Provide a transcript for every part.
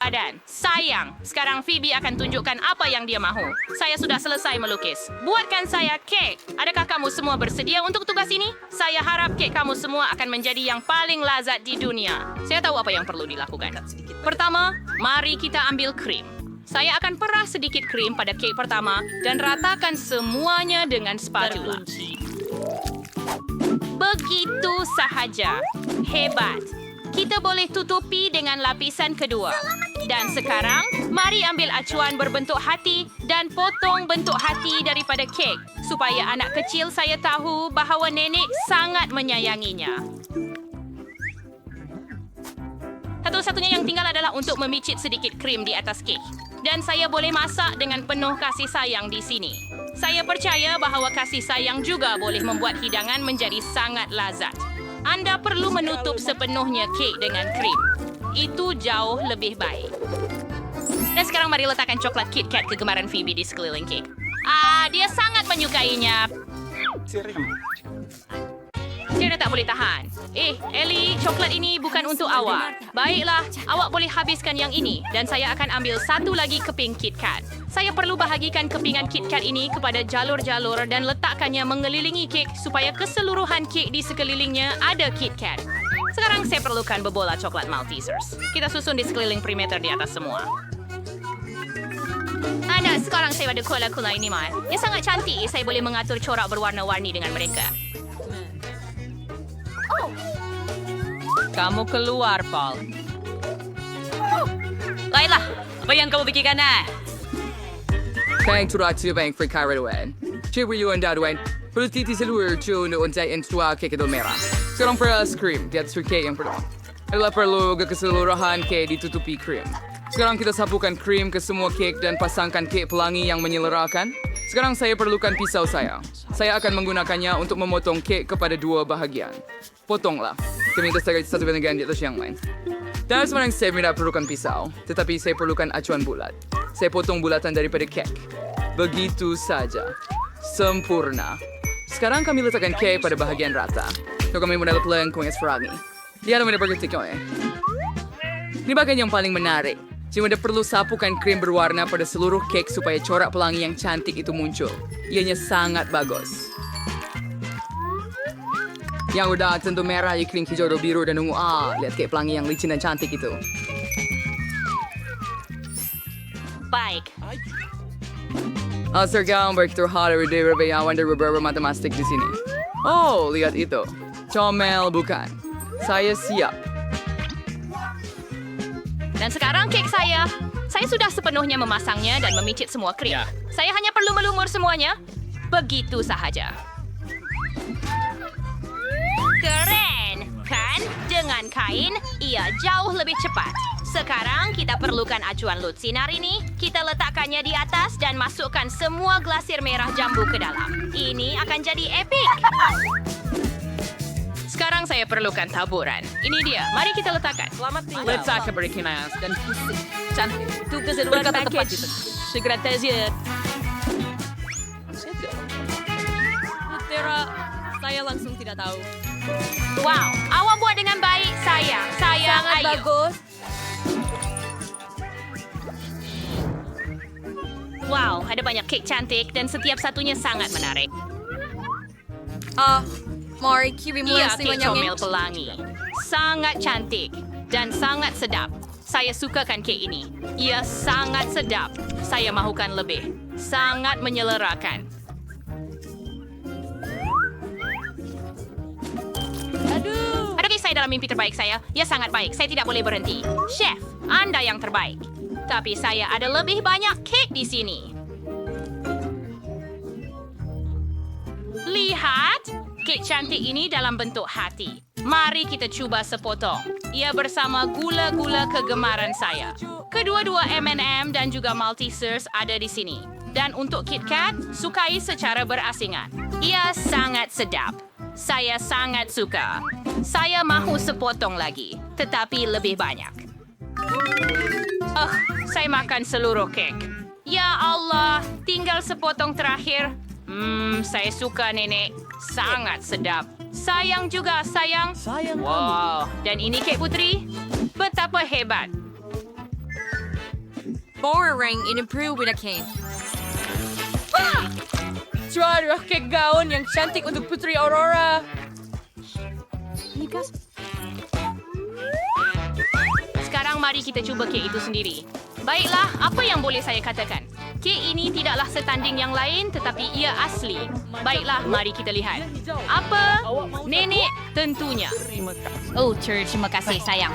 badan. Sayang. Sekarang Phoebe akan tunjukkan apa yang dia mahu. Saya sudah selesai melukis. Buatkan saya kek. Adakah kamu semua bersedia untuk tugas ini? Saya harap kek kamu semua akan menjadi yang paling lazat di dunia. Saya tahu apa yang perlu dilakukan. Pertama, mari kita ambil krim. Saya akan perah sedikit krim pada kek pertama dan ratakan semuanya dengan spatula. Begitu sahaja. Hebat. Kita boleh tutupi dengan lapisan kedua. Dan sekarang, mari ambil acuan berbentuk hati dan potong bentuk hati daripada kek supaya anak kecil saya tahu bahawa nenek sangat menyayanginya. Satu-satunya yang tinggal adalah untuk memicit sedikit krim di atas kek. Dan saya boleh masak dengan penuh kasih sayang di sini. Saya percaya bahawa kasih sayang juga boleh membuat hidangan menjadi sangat lazat. Anda perlu menutup sepenuhnya kek dengan krim. Itu jauh lebih baik. Dan sekarang mari letakkan coklat KitKat kegemaran Phoebe di sekeliling kek. Dia sangat menyukainya. Dia tak boleh tahan. Ellie, coklat ini bukan untuk awak. Baiklah, awak boleh habiskan yang ini. Dan saya akan ambil satu lagi keping KitKat. Saya perlu bahagikan kepingan KitKat ini kepada jalur-jalur dan letakkannya mengelilingi kek supaya keseluruhan kek di sekelilingnya ada KitKat. Sekarang saya perlukan bebola coklat Maltesers. Kita susun di sekeliling perimeter di atas semua. Sekarang saya ada kula-kula ini, Mai. Dia sangat cantik. Saya boleh mengatur corak berwarna-warni dengan mereka. Kamu keluar, Paul. Baiklah, apa yang kamu pikirkan, Bang turak bang free car Edwin. Cewek you anda Edwin. Berarti seluruh cuy untuk untai instua kek itu merah. Sekarang per es krim di atas kek yang pertama. Adalah perlu keseluruhan kek ditutupi krim. Sekarang kita sapukan krim ke semua kek dan pasangkan kek pelangi yang menyelerakan. Sekarang saya perlukan pisau saya. Saya akan menggunakannya untuk memotong kek kepada dua bahagian. Potonglah. Kita minta satu bagian di atas yang lain. Dan sebenarnya saya tidak perlukan pisau, tetapi saya perlukan acuan bulat. Saya potong bulatan daripada kek. Begitu saja. Sempurna. Sekarang kami letakkan kek pada bahagian rata. So kami mulai pelan kung esfragi. Dia ada bergetik Ini bagian yang paling menarik. Cuma ada perlu sapukan krim berwarna pada seluruh kek supaya corak pelangi yang cantik itu muncul. Ianya sangat bagus. Yang udah tentu merah, krim hijau, biru, dan ungu. Lihat kek pelangi yang licin dan cantik itu. baik. Sekarang begitu hari di berbayawan dari beberapa matematik di sini. Oh, lihat itu. Comel bukan? Saya siap. Dan sekarang kek saya. Saya sudah sepenuhnya memasangnya dan memicit semua krim. Saya hanya perlu melumur semuanya. Begitu sahaja. Keren, kan? Dengan kain, ia jauh lebih cepat. Sekarang kita perlukan acuan lut sinar ini. Kita letakkannya di atas dan masukkan semua glasir merah jambu ke dalam. Ini akan jadi epik. Sekarang saya perlukan taburan. Ini dia. Mari kita letakkan. Selamat tinggal. Letak berikinas dan cantik. Itu keseluruhan package. Segera saja. Saya langsung tidak tahu. Wow, awak buat dengan baik, sayang. Sayang, Sangat ayo. bagus. Wow, ada banyak kek cantik dan setiap satunya sangat menarik. Mari kirimlah Ia kek semuanya. comel pelangi. Sangat cantik dan sangat sedap. Saya sukakan kek ini. Ia sangat sedap. Saya mahukan lebih. Sangat menyelerakan. Ada kek saya dalam mimpi terbaik saya. Ia sangat baik. Saya tidak boleh berhenti. Chef, Anda yang terbaik. Tapi saya ada lebih banyak kek di sini. Lihat, kek cantik ini dalam bentuk hati. Mari kita cuba sepotong. Ia bersama gula-gula kegemaran saya. Kedua-dua M&M dan juga Maltesers ada di sini. Dan untuk KitKat, sukai secara berasingan. Ia sangat sedap. Saya sangat suka. Saya mahu sepotong lagi, tetapi lebih banyak. Saya makan seluruh kek. Ya Allah, tinggal sepotong terakhir. Saya suka, Nenek. Sangat sedap. Sayang juga, sayang. Sayang Wow, dan ini kek putri. Betapa hebat. Boring, in-improve na Kane. Juara kek gaun yang cantik untuk Putri Aurora. Sekarang mari kita cuba kek itu sendiri. Baiklah, apa yang boleh saya katakan? Kek ini tidaklah setanding yang lain tetapi ia asli. Baiklah, mari kita lihat. Apa? Nenek tentunya. Oh, terima kasih sayang.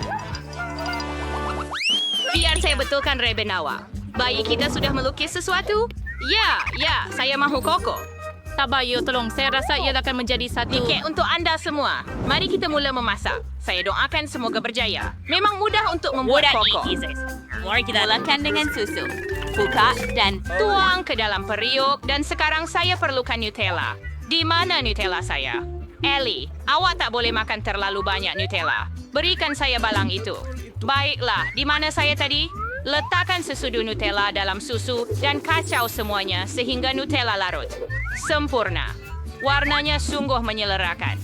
Biar saya betulkan Rebenawa. Bayi kita sudah melukis sesuatu? Ya, saya mahu koko. Tabayo, tolong. Saya rasa ia akan menjadi satu kek untuk anda semua. Mari kita mula memasak. Saya doakan semoga berjaya. Memang mudah untuk membuat koko. Mari kita mulakan dengan susu. Buka dan Tuang ke dalam periuk dan sekarang saya perlukan Nutella. Di mana Nutella saya? Ellie, awak tak boleh makan terlalu banyak Nutella. Berikan saya balang itu. Baiklah, di mana saya tadi? Letakkan sesudu Nutella dalam susu dan kacau semuanya sehingga Nutella larut. Sempurna. Warnanya sungguh menyelerakan.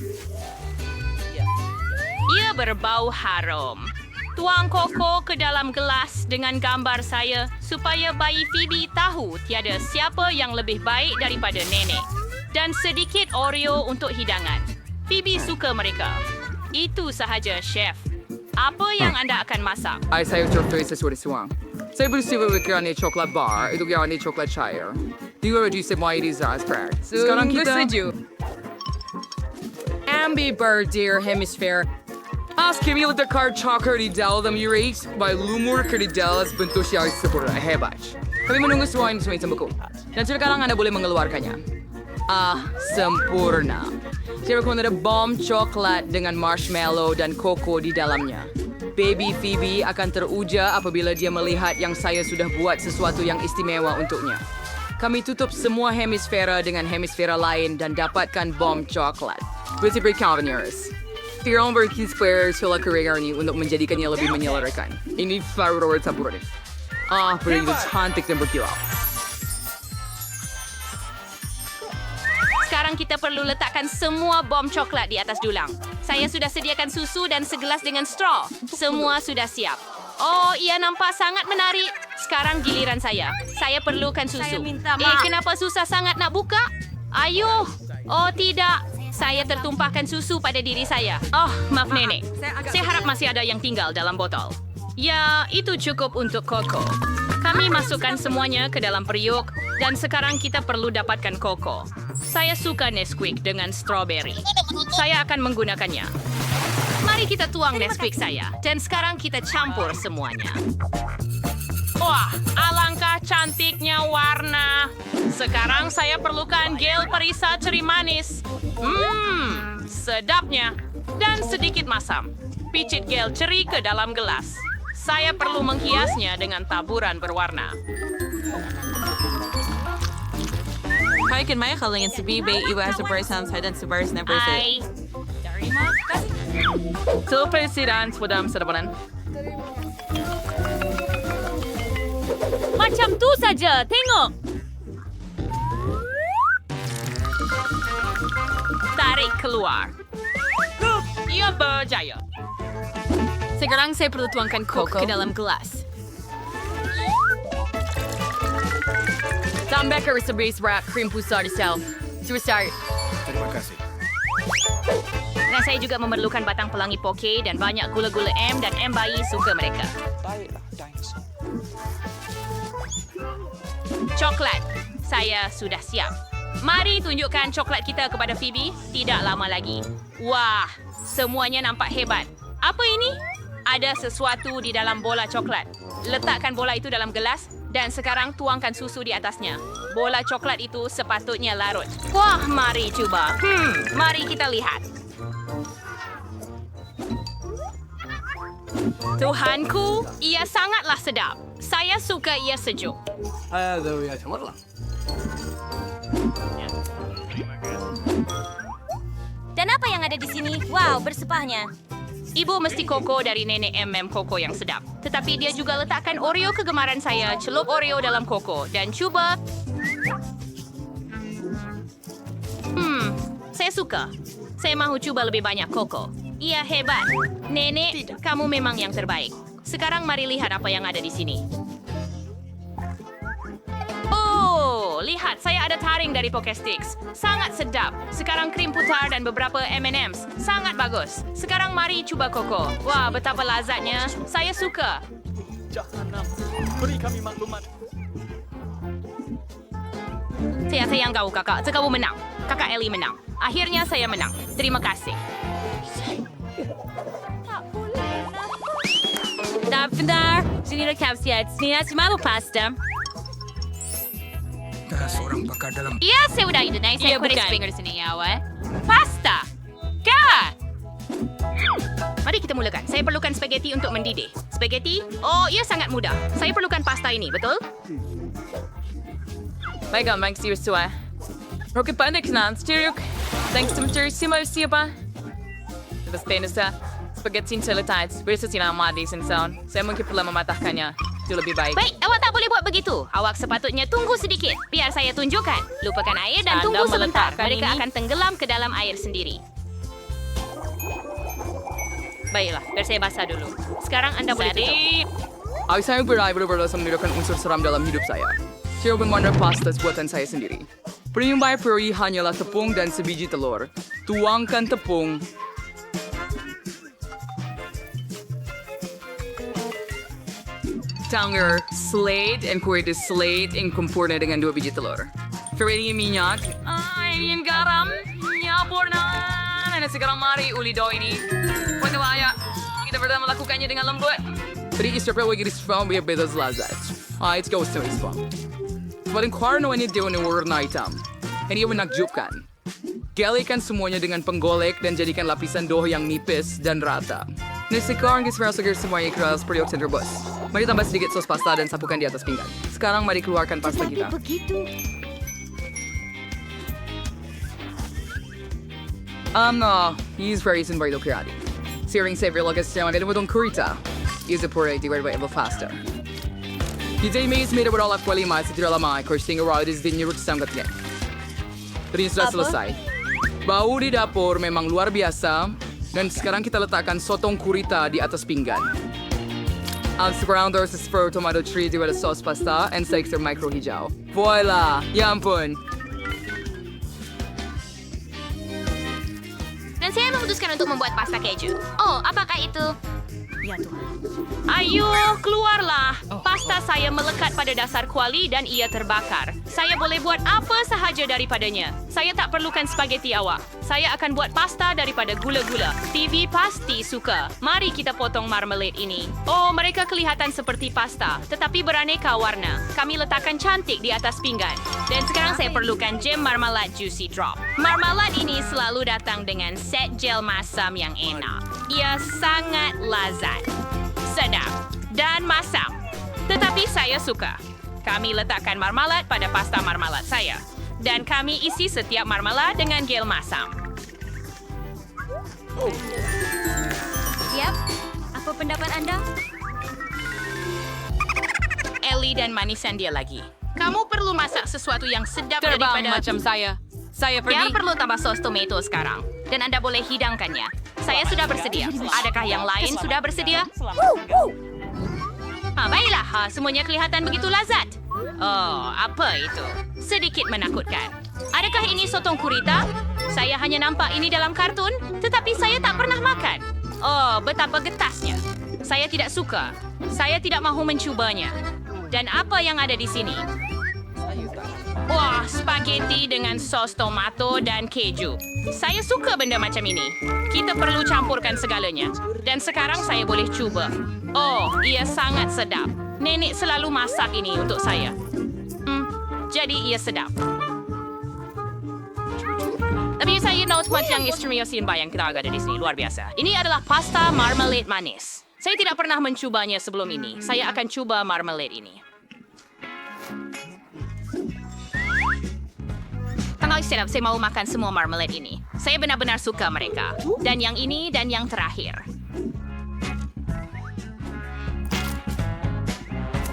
Ia berbau harum. Tuang koko ke dalam gelas dengan gambar saya supaya bayi Phoebe tahu tiada siapa yang lebih baik daripada nenek. Dan sedikit Oreo untuk hidangan. Phoebe suka mereka. Itu sahaja, Chef. Apa yang anda akan masak? Ay, saya tertulis sesuatu suang. Saya bersiap berkira ni coklat bar, itu kira ni coklat cair. Tiga reduce semua ini spread. Sekarang kita... Ambi dear hemisphere. Kimi letakkan coklat di dalam urate by lumur ke di dalam bentuk yang sempurna. Hebat. Kami menunggu semua ini semua buku. Dan sekarang anda boleh mengeluarkannya. Sempurna. Saya rekomend ada bom coklat dengan marshmallow dan koko di dalamnya. Baby Phoebe akan teruja apabila dia melihat yang saya sudah buat sesuatu yang istimewa untuknya. Kami tutup semua hemisfera dengan hemisfera lain dan dapatkan bom coklat. Berarti Calviners. Tirang berkis square sila keringar ini untuk menjadikannya lebih menyelarakan. Ini favorit sampurna. Begitu cantik dan berkilau. Sekarang kita perlu letakkan semua bom coklat di atas dulang. Saya sudah sediakan susu dan segelas dengan straw. Semua sudah siap. Oh, ia nampak sangat menarik. Sekarang giliran saya. Saya perlukan susu. Saya minta maaf. Kenapa susah sangat nak buka? Ayuh. Oh, tidak. Saya tertumpahkan susu pada diri saya. Oh, maaf nenek. Saya harap masih ada yang tinggal dalam botol. Ya, itu cukup untuk koko. Kami masukkan semuanya ke dalam periuk dan sekarang kita perlu dapatkan koko. Saya suka Nesquik dengan strawberry. Saya akan menggunakannya. Mari kita tuang Nesquik saya dan sekarang kita campur semuanya. Wah, alangkah cantiknya warna. Sekarang saya perlukan gel perisa ceri manis. Sedapnya. Dan sedikit masam. Picit gel ceri ke dalam gelas. Saya perlu menghiasnya dengan taburan berwarna. Hai, kan Maya kalau yang sebi bay iwa super sounds dan super snapper Ay, terima kasih. Presiden sedang sedapanan. macam tu saja. Tengok. Tarik keluar. Ia berjaya. Sekarang saya perlu tuangkan koko ke dalam gelas. Tambahkan base wrap krim pusar di sel. Start. Terima kasih. Dan saya juga memerlukan batang pelangi poke dan banyak gula-gula M dan M bayi suka mereka. Coklat. Saya sudah siap. Mari tunjukkan coklat kita kepada Phoebe. Tidak lama lagi. Wah, semuanya nampak hebat. Apa ini? Ada sesuatu di dalam bola coklat. Letakkan bola itu dalam gelas dan sekarang tuangkan susu di atasnya. Bola coklat itu sepatutnya larut. Wah, mari cuba. Mari kita lihat. Tuhanku, ia sangatlah sedap. Saya suka ia sejuk. Dan apa yang ada di sini? Wow, bersepahnya. Ibu mesti koko dari nenek koko yang sedap. Tetapi dia juga letakkan Oreo kegemaran saya, celup Oreo dalam koko. Dan cuba. Saya suka. Saya mahu cuba lebih banyak koko. Ia hebat. Nenek, kamu memang yang terbaik. Sekarang mari lihat apa yang ada di sini. lihat, saya ada taring dari Pokestix. Sangat sedap. Sekarang krim putar dan beberapa M&M's. Sangat bagus. Sekarang mari cuba koko. Wah, betapa lazatnya. Saya suka. Saya sayang kau, kakak. Kamu menang. Kakak Ellie menang. Akhirnya saya menang. Terima kasih. Benar. Sini rekapsiat. Sini cuma pasta. Seorang bakar dalam Iya, saya udah itu. Nah, saya Iya, kulit bukan. finger di sini ya, weh. Pasta. Kak! Mari kita mulakan. Saya perlukan spaghetti untuk mendidih. Spaghetti? Oh, ia sangat mudah. Saya perlukan pasta ini, betul? Baiklah, Mike Sirtua. Roke pandek nan, Styruk. Thanks to Mr. Sima siapa? Tapos penasa, spaghetti teletypes, versus sila madi sensaun. Saya mungkin perlu mematahkannya. Itu lebih baik. Baik, awak tak boleh buat begitu. Awak sepatutnya tunggu sedikit. Biar saya tunjukkan. Lupakan air dan Anda tunggu sebentar. meletakkan Mereka ini? akan tenggelam ke dalam air sendiri. Baiklah, biar saya basah dulu. Sekarang Anda boleh tutup. Ay sayang berai berbeda sa menunjukkan unsur seram dalam hidup saya. Saya bermandang pastas buatan saya sendiri. Penyumbay peri hanyalah tepung dan sebiji telur. Tuangkan tepung. Tanger, slate, and kuwait slate yang sempurna dengan 2 biji telur. Kemudian minyak. Ini garam. Nyabur na. Dan sekarang mari uli dough ini. Pwede kaya. Kita pertama melakukannya dengan lembut. Tadi istirahat lagi di spam biar beda lazat. It's goes to spam. Paling karno ini dia warna hitam. Ini yang menakjubkan. Galikan semuanya dengan penggolek dan jadikan lapisan dough yang nipis dan rata. Nah sekarang dispersakan semuanya ke dalam periuk rebus. Mari tambah sedikit sos pasta dan sapukan di atas pinggan. Sekarang mari keluarkan pasta kita. No, he's very soon by the karate. Searing savory logas siya maganda mo tong kurita. Use it for a divided by faster. Today may is made up with all of kwalima sa tira lamang ay kursing around is din yung sanggat yan. Tadi sudah selesai. Bau di dapur memang luar biasa dan sekarang kita letakkan sotong kurita di atas pinggan. Ang surround is spur tomato tree with a sauce pasta and sa extra micro hijau. Voila! Ya ampun! Dan saya memutuskan untuk membuat pasta keju. Oh, apakah itu? Ya Tuhan. Ayo, keluarlah. Pasta saya melekat pada dasar kuali dan ia terbakar. Saya boleh buat apa sahaja daripadanya. Saya tak perlukan spaghetti awak. Saya akan buat pasta daripada gula-gula. TV pasti suka. Mari kita potong marmalade ini. Oh, mereka kelihatan seperti pasta, tetapi beraneka warna. Kami letakkan cantik di atas pinggan. Dan sekarang saya perlukan jam marmalade Juicy Drop. Marmalade ini selalu datang dengan set gel masam yang enak. Ia sangat lazat, sedap, dan masam. Tetapi saya suka. Kami letakkan marmalade pada pasta marmalade saya. Dan kami isi setiap marmalade dengan gel masam. Siap. Apa pendapat anda? Ellie dan manisan dia lagi. Kamu perlu masak sesuatu yang sedap Terbang daripada... macam saya. Saya Yang pergi. perlu tambah sos tomato sekarang. Dan Anda boleh hidangkannya. Saya sudah bersedia. Adakah yang lain sudah bersedia? Baiklah. Semuanya kelihatan begitu lazat. Oh, apa itu? Sedikit menakutkan. Adakah ini sotong kurita? Saya hanya nampak ini dalam kartun, tetapi saya tak pernah makan. Oh, betapa getasnya. Saya tidak suka. Saya tidak mahu mencubanya. Dan apa yang ada di sini? Wah, spaghetti dengan sos tomato dan keju. Saya suka benda macam ini. Kita perlu campurkan segalanya. Dan sekarang saya boleh cuba. Oh, ia sangat sedap. Nenek selalu masak ini untuk saya. Jadi ia sedap. Tapi saya tahu tempat yang istimewa yang kita ada di sini. Luar biasa. Ini adalah pasta marmalade manis. Saya tidak pernah mencubanya sebelum ini. Saya akan coba marmalade ini. Tanggal istirahat, saya mau makan semua marmalade ini. Saya benar-benar suka mereka. Dan yang ini dan yang terakhir.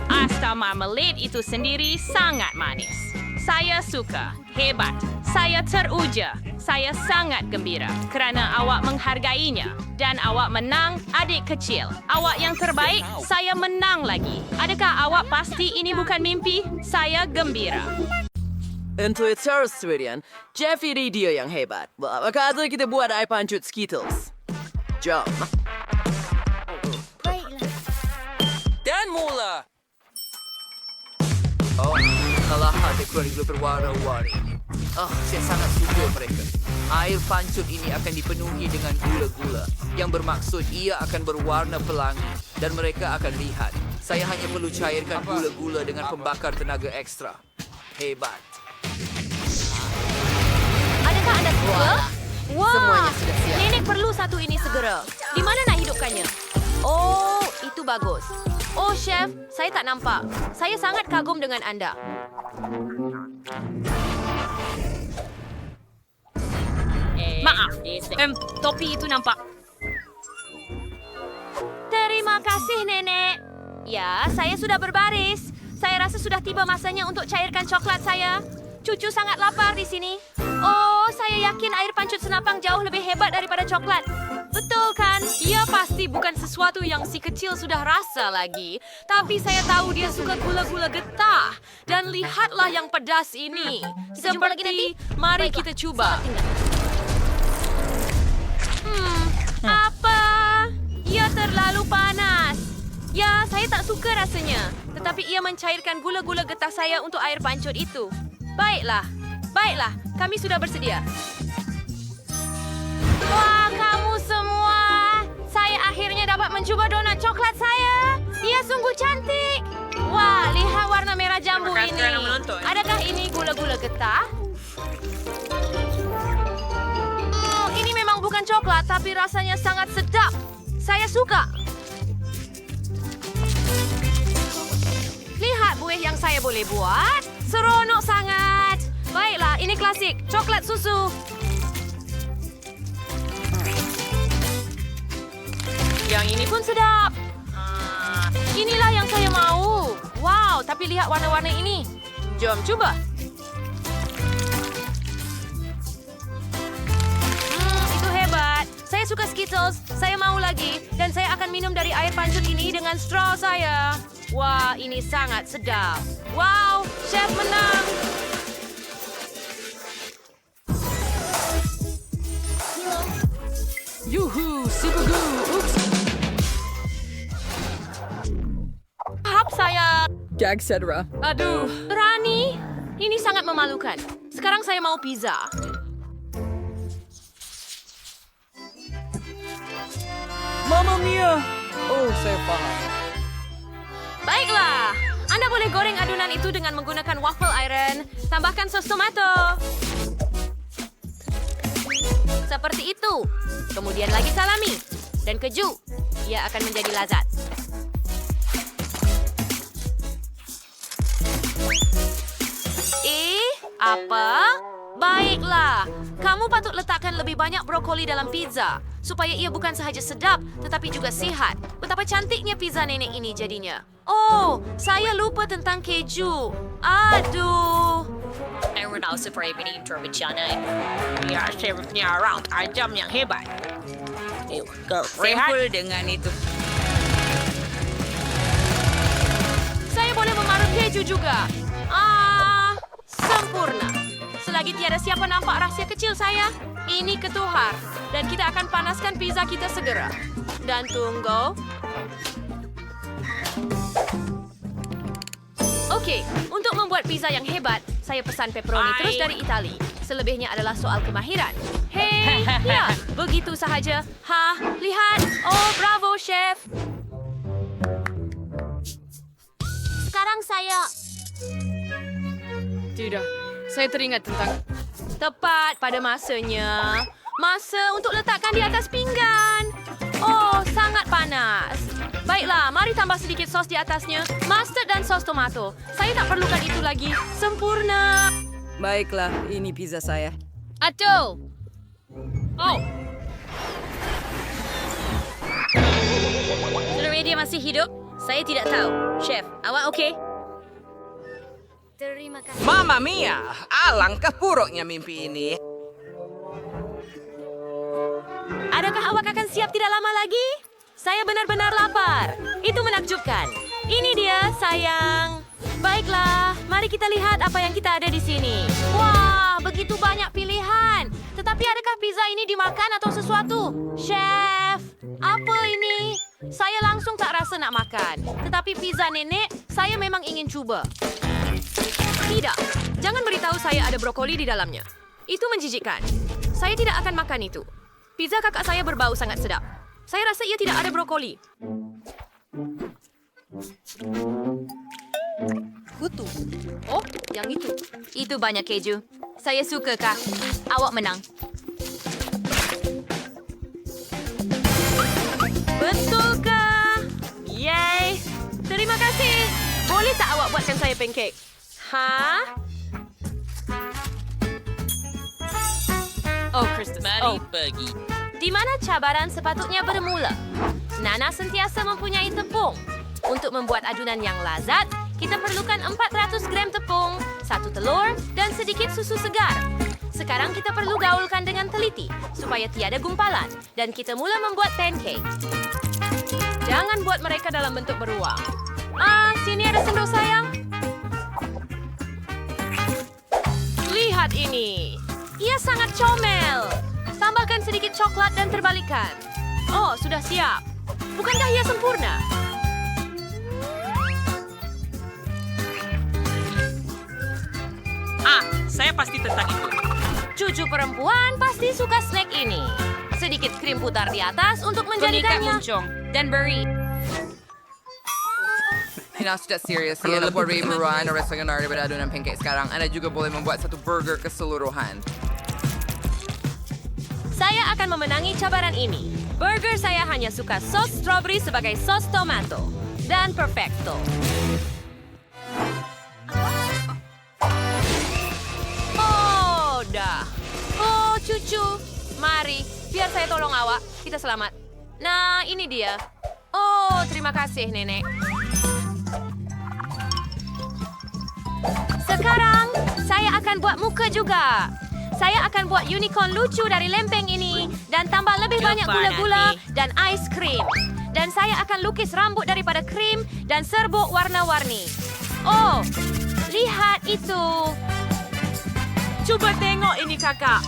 Pasta marmalade itu sendiri sangat manis. Saya suka. Hebat. Saya teruja. Saya sangat gembira kerana awak menghargainya. Dan awak menang, adik kecil. Awak yang terbaik, saya menang lagi. Adakah awak pasti ini bukan mimpi? Saya gembira. Untuk itu, Swedian, Jeff ini dia yang hebat. Apa kata kita buat air pancut Skittles? Jom. Dan mula! Oh, kalah hati kronik berwarna-warni. Saya sangat suka mereka. Air pancut ini akan dipenuhi dengan gula-gula, yang bermaksud ia akan berwarna pelangi dan mereka akan lihat. Saya hanya perlu cairkan gula-gula dengan pembakar tenaga ekstra. Hebat. Adakah anda suka? Wah, Semuanya sudah siap. Nenek perlu satu ini segera. Di mana nak hidupkannya? Oh, itu bagus. Oh, Chef, saya tak nampak. Saya sangat kagum dengan anda. Maaf, topi itu nampak. Terima kasih, Nenek. Ya, saya sudah berbaris. Saya rasa sudah tiba masanya untuk cairkan coklat saya. Cucu sangat lapar di sini. Oh, saya yakin air pancut senapang jauh lebih hebat daripada coklat. Betul kan? Ia pasti bukan sesuatu yang si kecil sudah rasa lagi. Tapi saya tahu dia suka gula-gula getah. Dan lihatlah yang pedas ini. Kita jumpa lagi nanti. Mari Baiklah. kita cuba. Selamat tinggal. Apa? Ia terlalu panas. Ya, saya tak suka rasanya. Tetapi ia mencairkan gula-gula getah saya untuk air pancut itu. Baiklah. Baiklah, kami sudah bersedia. Wah, kamu semua. Saya akhirnya dapat mencuba donat coklat saya. Ia sungguh cantik. Wah, lihat warna merah jambu ini. Adakah ini gula-gula getah? Ini memang bukan coklat, tapi rasanya sangat sedap. Saya suka. Lihat buih yang saya boleh buat. Seronok sangat. Baiklah, ini klasik. Coklat susu. Yang ini pun sedap. Inilah yang saya mau. Wow, tapi lihat warna-warna ini. Jom coba. Itu hebat. Saya suka Skittles. Saya mau lagi. Dan saya akan minum dari air pancut ini dengan straw saya. Wah, ini sangat sedap. Wow, chef menang. Yuhu, super good. Oops. Hap saya. Gag cetera. Aduh, Rani, ini sangat memalukan. Sekarang saya mau pizza. Mamma mia! Oh, saya paham. Baiklah, Anda boleh goreng adunan itu dengan menggunakan waffle iron. Tambahkan sos tomato. Seperti itu. Kemudian lagi salami dan keju. Ia akan menjadi lazat. Apa? Baiklah. Kamu patut letakkan lebih banyak brokoli dalam pizza. Supaya ia bukan sahaja sedap, tetapi juga sihat. Betapa cantiknya pizza nenek ini jadinya. Oh, saya lupa tentang keju. Aduh. Aaron also ini berbicana. Ya, chefnya round ajam yang hebat. Sampel dengan itu. Saya boleh memarut keju juga. Sempurna. Selagi tiada siapa nampak rahsia kecil saya, ini ketuhar. Dan kita akan panaskan pizza kita segera. Dan tunggu. Okey, untuk membuat pizza yang hebat, saya pesan pepperoni terus dari Itali. Selebihnya adalah soal kemahiran. Hei, ya, begitu sahaja. Lihat. Oh, bravo, chef. Sekarang saya... Tidak, saya teringat tentang... Tepat pada masanya. Masa untuk letakkan di atas pinggan. Oh, sangat panas. Baiklah, mari tambah sedikit sos di atasnya. Mustard dan sos tomato. Saya tak perlukan itu lagi. Sempurna. Baiklah, ini pizza saya. Aduh. Oh. Sebenarnya dia masih hidup? Saya tidak tahu. Chef, awak okey? Terima kasih. Mamma mia, alangkah buruknya mimpi ini. Adakah awak akan siap tidak lama lagi? Saya benar-benar lapar. Itu menakjubkan. Ini dia, sayang. Baiklah, mari Mari kita lihat apa yang kita ada di sini. Wah, begitu banyak pilihan. Tetapi adakah pizza ini dimakan atau sesuatu? Chef, apa ini? Saya langsung tak rasa nak makan. Tetapi pizza nenek, saya memang ingin cuba. Tidak, jangan beritahu saya ada brokoli di dalamnya. Itu menjijikkan. Saya tidak akan makan itu. Pizza kakak saya berbau sangat sedap. Saya rasa ia tidak ada brokoli. Kutu. Oh, yang itu. Itu banyak keju. Saya suka, Kak. Awak menang. Betulkah? Yay! Terima kasih. Boleh tak awak buatkan saya pancake? Hah? Oh, Kristus. Oh. pergi. Di mana cabaran sepatutnya bermula? Nana sentiasa mempunyai tepung. Untuk membuat adunan yang lazat, kita perlukan 400 gram tepung, 1 telur, dan sedikit susu segar. Sekarang kita perlu gaulkan dengan teliti, supaya tiada gumpalan. Dan kita mula membuat pancake. Jangan buat mereka dalam bentuk beruang. Sini ada sendok sayang. Lihat ini. Ia sangat comel. Tambahkan sedikit coklat dan terbalikkan. Oh, sudah siap. Bukankah ia sempurna? Saya pasti tentang itu. Cucu perempuan pasti suka snack ini. Sedikit krim putar di atas untuk menjadikannya. Dan beri. Not sudah serius. Yan ang Puerto Rican o restaurant na revelado ng pancake sekarang. Anda juga boleh membuat satu burger keseluruhan. Saya akan memenangi cabaran ini. Burger saya hanya suka sos strawberry sebagai sos tomato. Dan perfecto. Oh, dah. Oh, cucu. Mari, biar saya tolong awak. Kita selamat. Nah, ini dia. Oh, terima kasih, Nenek. Sekarang, saya akan buat muka juga. Saya akan buat unicorn lucu dari lempeng ini dan tambah lebih banyak gula-gula dan ais krim. Dan saya akan lukis rambut daripada krim dan serbuk warna-warni. Oh, lihat itu. Cuba tengok ini, kakak.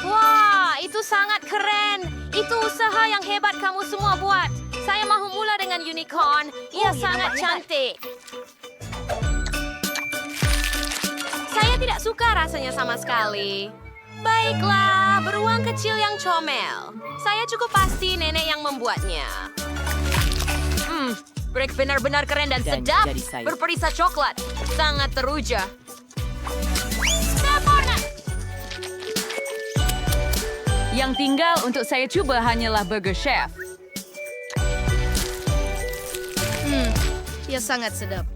Wah, itu sangat keren. Itu usaha yang hebat kamu semua buat. Saya mahu mula dengan unicorn. Ia sangat cantik. Saya tidak suka rasanya sama sekali. Baiklah, beruang kecil yang comel. Saya cukup pasti nenek yang membuatnya. Break benar-benar keren dan sedap. Berperisa coklat. Sangat teruja. Sempurna! Yang tinggal untuk saya coba hanyalah burger chef. Ia sangat sedap.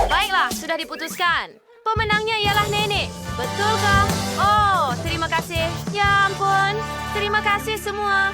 Baiklah, sudah diputuskan. Pemenangnya ialah nenek. Betulkah? Oh, terima kasih. Ya ampun. Terima kasih semua.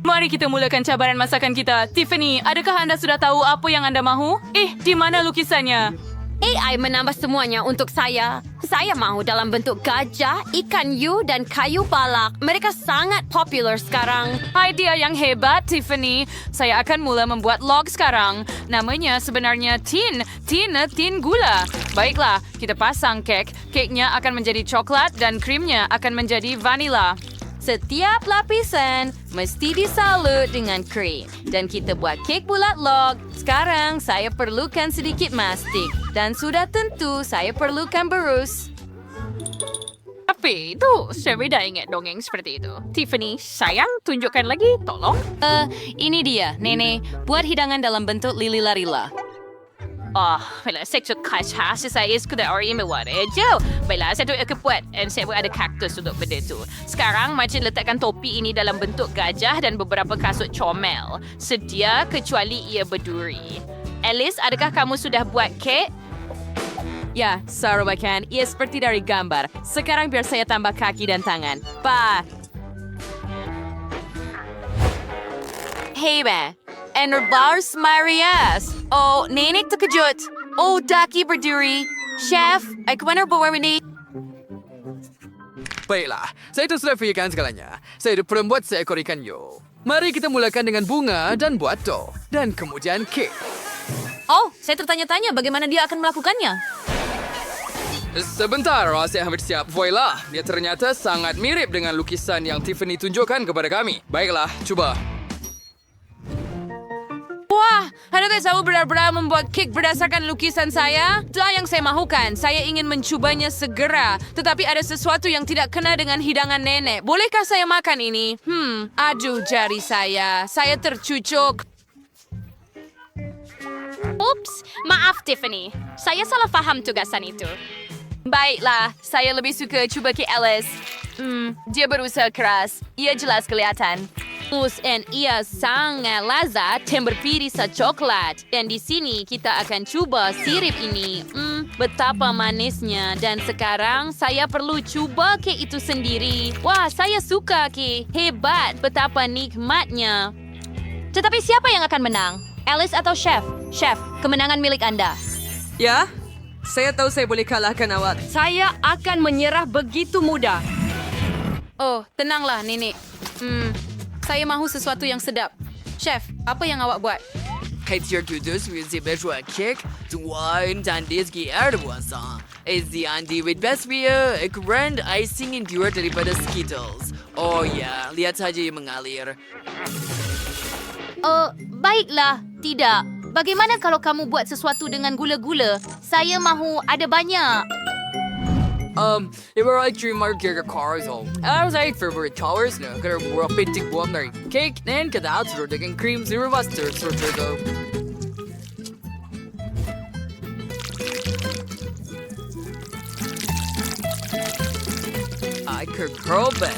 Mari kita mulakan cabaran masakan kita. Tiffany, adakah anda sudah tahu apa yang anda mahu? Di mana lukisannya? AI menambah semuanya untuk saya. Saya mahu dalam bentuk gajah, ikan hiu, dan kayu balak. Mereka sangat popular sekarang. Idea yang hebat, Tiffany. Saya akan mula membuat log sekarang. Namanya sebenarnya tin. Tin gula. Baiklah, kita pasang kek. Keknya akan menjadi coklat dan krimnya akan menjadi vanila. Setiap lapisan mesti disalut dengan krim. Dan kita buat kek bulat log. Sekarang saya perlukan sedikit mastik. Dan sudah tentu saya perlukan berus. Tapi itu, saya dah ingat dongeng seperti itu. Tiffany, sayang, tunjukkan lagi, tolong. Ini dia, Nenek. Buat hidangan dalam bentuk lili-larila. Baiklah, saya suka khas saya sudah orang yang buat je. Baiklah, saya tu akan buat dan saya buat ada kaktus untuk benda tu. Sekarang, macam letakkan topi ini dalam bentuk gajah dan beberapa kasut comel. Sedia kecuali ia berduri. Alice, adakah kamu sudah buat kek? Ya, Sarawak-an. Ia seperti dari gambar. Sekarang biar saya tambah kaki dan tangan. Hey, man. Enterbars Marias. Oh, nenek terkejut. Oh, daki berduri. Chef, aku mana bawa ini? Baiklah, saya itu sudah fikirkan segalanya. Saya sudah membuat seekor ikan hiu. Mari kita mulakan dengan bunga dan buat dough. Dan kemudian kek. Oh, saya tertanya-tanya bagaimana dia akan melakukannya. Sebentar, saya hampir siap. Voila, dia ternyata sangat mirip dengan lukisan yang Tiffany tunjukkan kepada kami. Baiklah, cuba. Wah, Anda tahu benar-benar membuat kek berdasarkan lukisan saya? Itulah yang saya mahukan. Saya ingin mencobanya segera. Tetapi ada sesuatu yang tidak kena dengan hidangan nenek. Bolehkah saya makan ini? Aduh jari saya. Saya tercucuk. Ups, maaf Tiffany. Saya salah faham tugasan itu. Baiklah, saya lebih suka cuba kek Alice. Dia berusaha keras. Ia jelas kelihatan. Dan ia sangat lezat dan berpirisa coklat. Dan di sini kita akan coba sirip ini. Betapa manisnya. Dan sekarang saya perlu coba kek itu sendiri. Wah, saya suka kek. Hebat, betapa nikmatnya. Tetapi siapa yang akan menang? Alice atau Chef? Chef, kemenangan milik Anda. Ya? Saya tahu saya boleh kalahkan awak. Saya akan menyerah begitu mudah. Oh, tenanglah, Nenek. Saya mahu sesuatu yang sedap. Chef, apa yang awak buat? Kaiser Kudus music bersua kek, tuan dan diski erbuasa. Ezi Andi with best beer, keren icing endure daripada Skittles. Oh ya, lihat saja yang mengalir. Baiklah. Tidak. Bagaimana kalau kamu buat sesuatu dengan gula-gula? Saya mahu ada banyak. Ik wil eigenlijk dream maar keer cars al. Dat was eigenlijk favorite colors nu. Ik heb er wel pittig boom naar cake en kadaal soort en cream zero mustard soort zo. I could curl bit.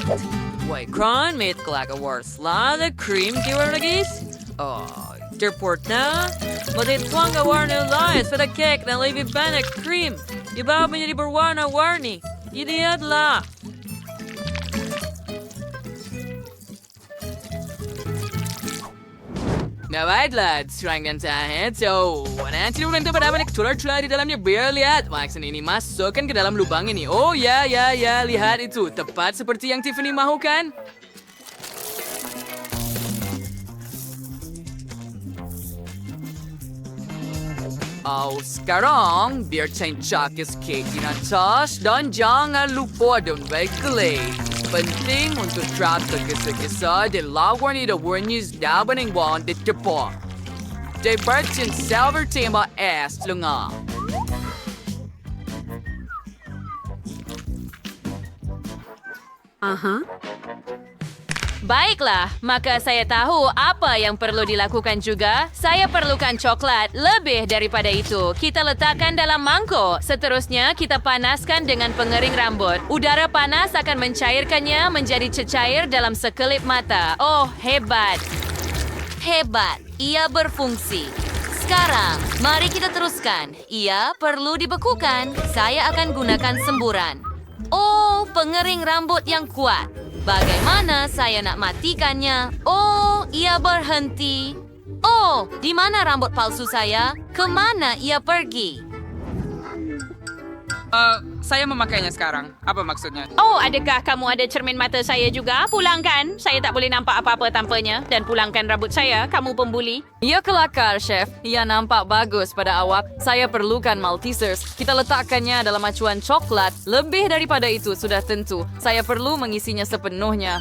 Wait, kron met gelaga wars. La the cream giver lagi. Oh, airport na. Madit tuang warna lies for the cake na leave banak cream. Iba menjadi berwarna-warni. Ini adalah. Nah baiklah, serangkan saya. So, nanti ulang itu pada tular-tular di dalamnya. Biar lihat. Maksudnya ini masukkan ke dalam lubang ini. Oh ya, lihat itu. Tepat seperti yang Tiffany mahukan. Oh, sekarang biar cancakis cake di atas dan jangan lupa dan baiklah. Penting untuk terasa kisah-kisah dan lawan itu warnis daban yang buang di depan. Departin silver tema es lunga. Baiklah, maka saya tahu apa yang perlu dilakukan juga. Saya perlukan coklat. Lebih daripada itu, kita letakkan dalam mangkuk. Seterusnya, kita panaskan dengan pengering rambut. Udara panas akan mencairkannya menjadi cecair dalam sekelip mata. Oh, hebat. Hebat. Ia berfungsi. Sekarang, mari kita teruskan. Ia perlu dibekukan. Saya akan gunakan semburan. Oh, pengering rambut yang kuat. Bagaimana saya nak matikannya? Oh, ia berhenti. Oh, di mana rambut palsu saya? Kemana ia pergi? Saya memakainya sekarang. Apa maksudnya? Oh, adakah kamu ada cermin mata saya juga? Pulangkan. Saya tak boleh nampak apa-apa tanpanya. Dan pulangkan rambut saya. Kamu pembuli. Ia kelakar, Chef. Ia nampak bagus pada awak. Saya perlukan Maltesers. Kita letakkannya dalam acuan coklat. Lebih daripada itu sudah tentu. Saya perlu mengisinya sepenuhnya.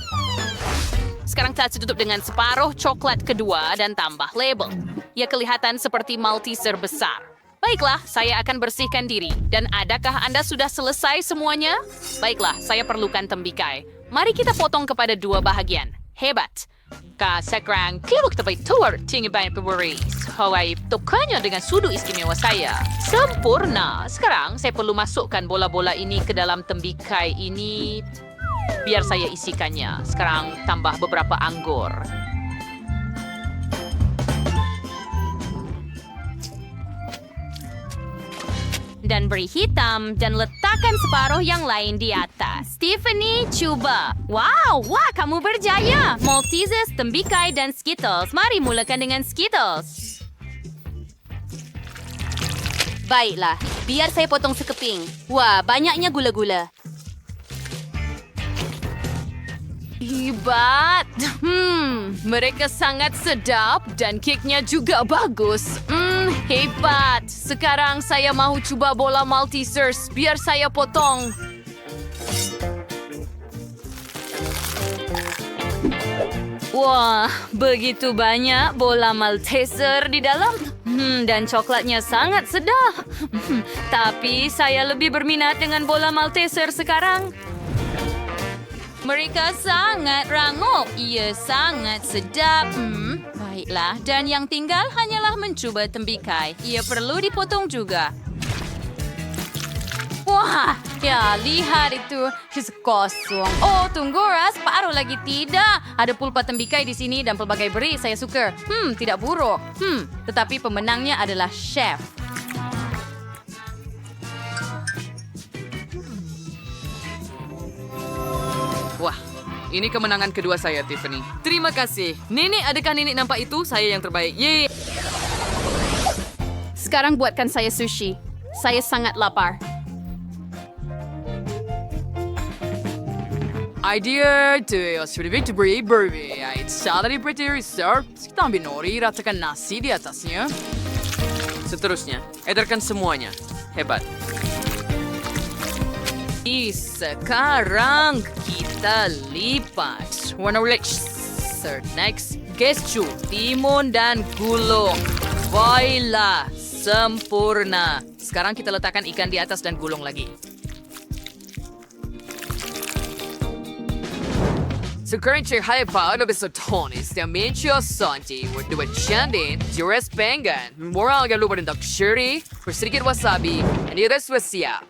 Sekarang kita tutup dengan separuh coklat kedua dan tambah label. Ia kelihatan seperti Malteser besar. Baiklah, saya akan bersihkan diri. Dan adakah Anda sudah selesai semuanya? Baiklah, saya perlukan tembikai. Mari kita potong kepada dua bahagian. Hebat. Sekarang, kita dapat tuar tinggi banyak pemberi. Hawaii, tukanya dengan sudu istimewa saya. Sempurna. Sekarang, saya perlu masukkan bola-bola ini ke dalam tembikai ini. Biar saya isikannya. Sekarang, tambah beberapa anggur. Dan beri hitam dan letakkan separuh yang lain di atas. Tiffany, cuba. Wow, kamu berjaya. Maltesers, tembikai, dan Skittles. Mari mulakan dengan Skittles. Baiklah, biar saya potong sekeping. Wah, banyaknya gula-gula. Hebat. Mereka sangat sedap dan keknya juga bagus. Hebat! Sekarang saya mahu cuba bola Maltesers. Biar saya potong. Wah, begitu banyak bola Malteser di dalam. Dan coklatnya sangat sedap. Tapi saya lebih berminat dengan bola Malteser sekarang. Mereka sangat rangup. Ia sangat sedap. Baiklah, dan yang tinggal hanyalah mencuba tembikai. Ia perlu dipotong juga. Wah, ya lihat itu. Kosong. Oh, tunggu Ras, paruh lagi tidak. Ada pulpa tembikai di sini dan pelbagai beri. Saya suka. Tidak buruk. Tetapi pemenangnya adalah chef. Wah, ini kemenangan kedua saya, Tiffany. Terima kasih. Nenek, adakah nenek nampak itu? Saya yang terbaik. Yeay. Sekarang buatkan saya sushi. Saya sangat lapar. Idea to sudah diberi cara diberi reserve. Kita ambil nori, ratakan nasi di atasnya. Seterusnya, edarkan semuanya. Hebat. Sekarang kita lipat. Warna ulit. Next, keju, timun, dan gulung. Baiklah, sempurna. Sekarang kita letakkan ikan di atas dan gulung lagi. Sekarang cahaya pada besotonis dan mencia santi berdua candin, jelas penggan, moral agak lupa dan shiri, bersedikit wasabi, dan dia sudah siap.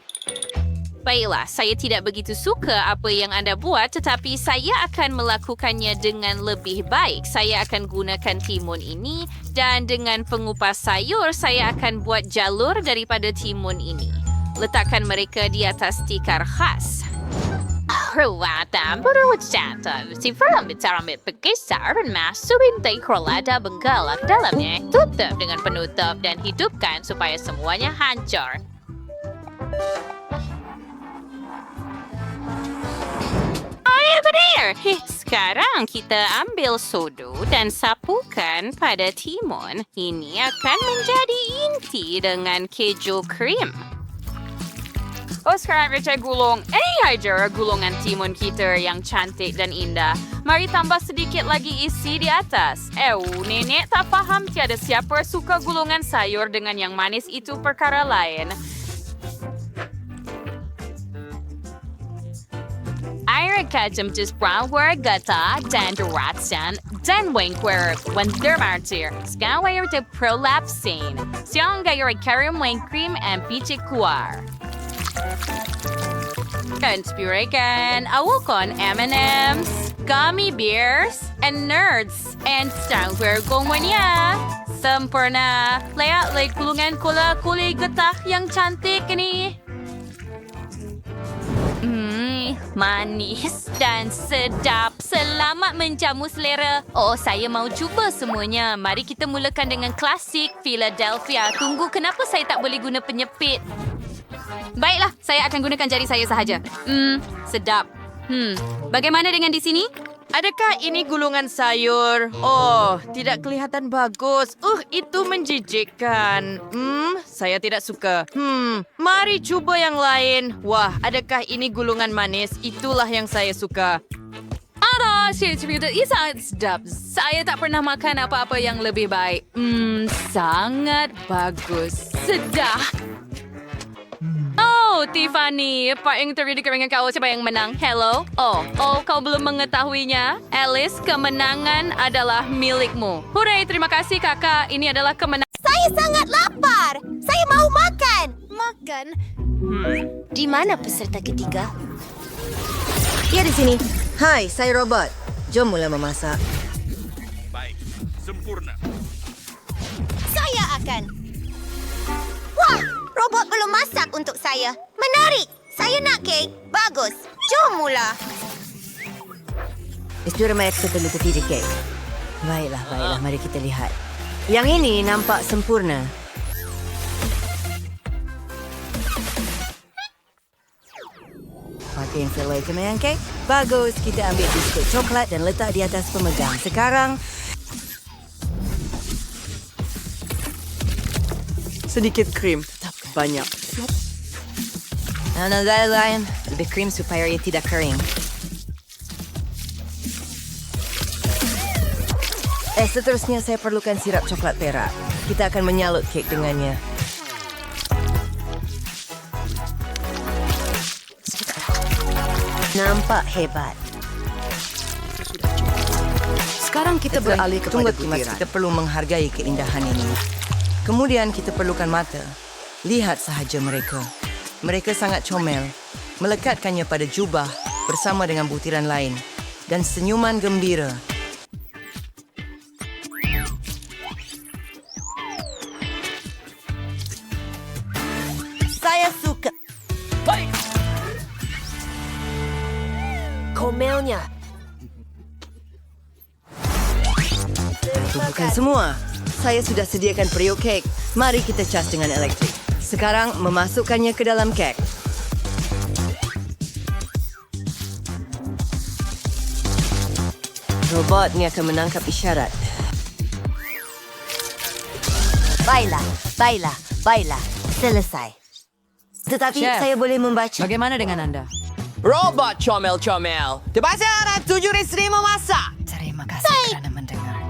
Baiklah, saya tidak begitu suka apa yang anda buat, tetapi saya akan melakukannya dengan lebih baik. Saya akan gunakan timun ini dan dengan pengupas sayur, saya akan buat jalur daripada timun ini. Letakkan mereka di atas tikar khas. Ruatan berwujud si piramid berkisar dan masukin tekrolada benggalak dalamnya. Tutup dengan penutup dan hidupkan supaya semuanya hancur. Air berair. Sekarang kita ambil sodu dan sapukan pada timun. Ini akan menjadi inti dengan keju krim. Oh, sekarang kita gulung. Aja gulungan timun kita yang cantik dan indah. Mari tambah sedikit lagi isi di atas. Nenek tak faham tiada siapa suka gulungan sayur dengan yang manis itu perkara lain. Air kacang brown gata dan deratan dan wengwer wondermartir. Sekarang air de prolapsin. Siang gaya karim wengkrim and pichi kuar. Conspirakan awakon M&M's, gummy bears, and nerds. And stangwer gongwanya. Sempurna. Layak lay kulungan kula kulay getah yang cantik ini. Manis dan sedap. Selamat menjamu selera. Oh, saya mau cuba semuanya. Mari kita mulakan dengan klasik Philadelphia. Tunggu, kenapa saya tak boleh guna penyepit? Baiklah, saya akan gunakan jari saya sahaja. Sedap. Bagaimana dengan di sini? Adakah ini gulungan sayur? Oh, tidak kelihatan bagus. Itu menjijikkan. Saya tidak suka. Mari coba yang lain. Wah, adakah ini gulungan manis? Itulah yang saya suka. Ini sangat sedap. Saya tak pernah makan apa-apa yang lebih baik. Sangat bagus. Sedap. Oh, Tiffany, apa yang terjadi dengan kau? Siapa yang menang? Hello? Oh, kau belum mengetahuinya? Alice, kemenangan adalah milikmu. Hooray, terima kasih kakak. Ini adalah kemenangan. Saya sangat lapar. Saya mau makan. Makan? Di mana peserta ketiga? Dia di sini. Hai, saya robot. Jom mula memasak. Baik, sempurna. Saya akan. Wah, robot belum masak untuk saya. Menarik. Saya nak kek. Bagus. Jom mula. Espero mereka perlu tertidur kek. Baiklah, mari kita lihat. Yang ini nampak sempurna. Pakai yang selai kemenyan kek. Bagus, kita ambil biskut coklat dan letak di atas pemegang. Sekarang, sedikit krim. Banyak. Nah, lain. Lebih krim supaya ia tidak kering. Seterusnya saya perlukan sirap coklat perak. Kita akan menyalut kek dengannya. Nampak hebat. Sekarang kita beralih kepada butiran. Kita perlu menghargai keindahan ini. Kemudian kita perlukan mata. Lihat sahaja mereka. Mereka sangat comel. Melekatkannya pada jubah bersama dengan butiran lain. Dan senyuman gembira. Saya suka. Komelnya. Itu bukan semua. Saya sudah sediakan periuk kek. Mari kita cas dengan elektrik. Sekarang memasukkannya ke dalam kek. Robot ini akan menangkap isyarat. Baiklah. Selesai. Tetapi Chef, saya boleh membaca. Bagaimana dengan Anda? Robot comel-comel. Terpaksa tujuh istri memasak. Terima kasih kerana mendengar.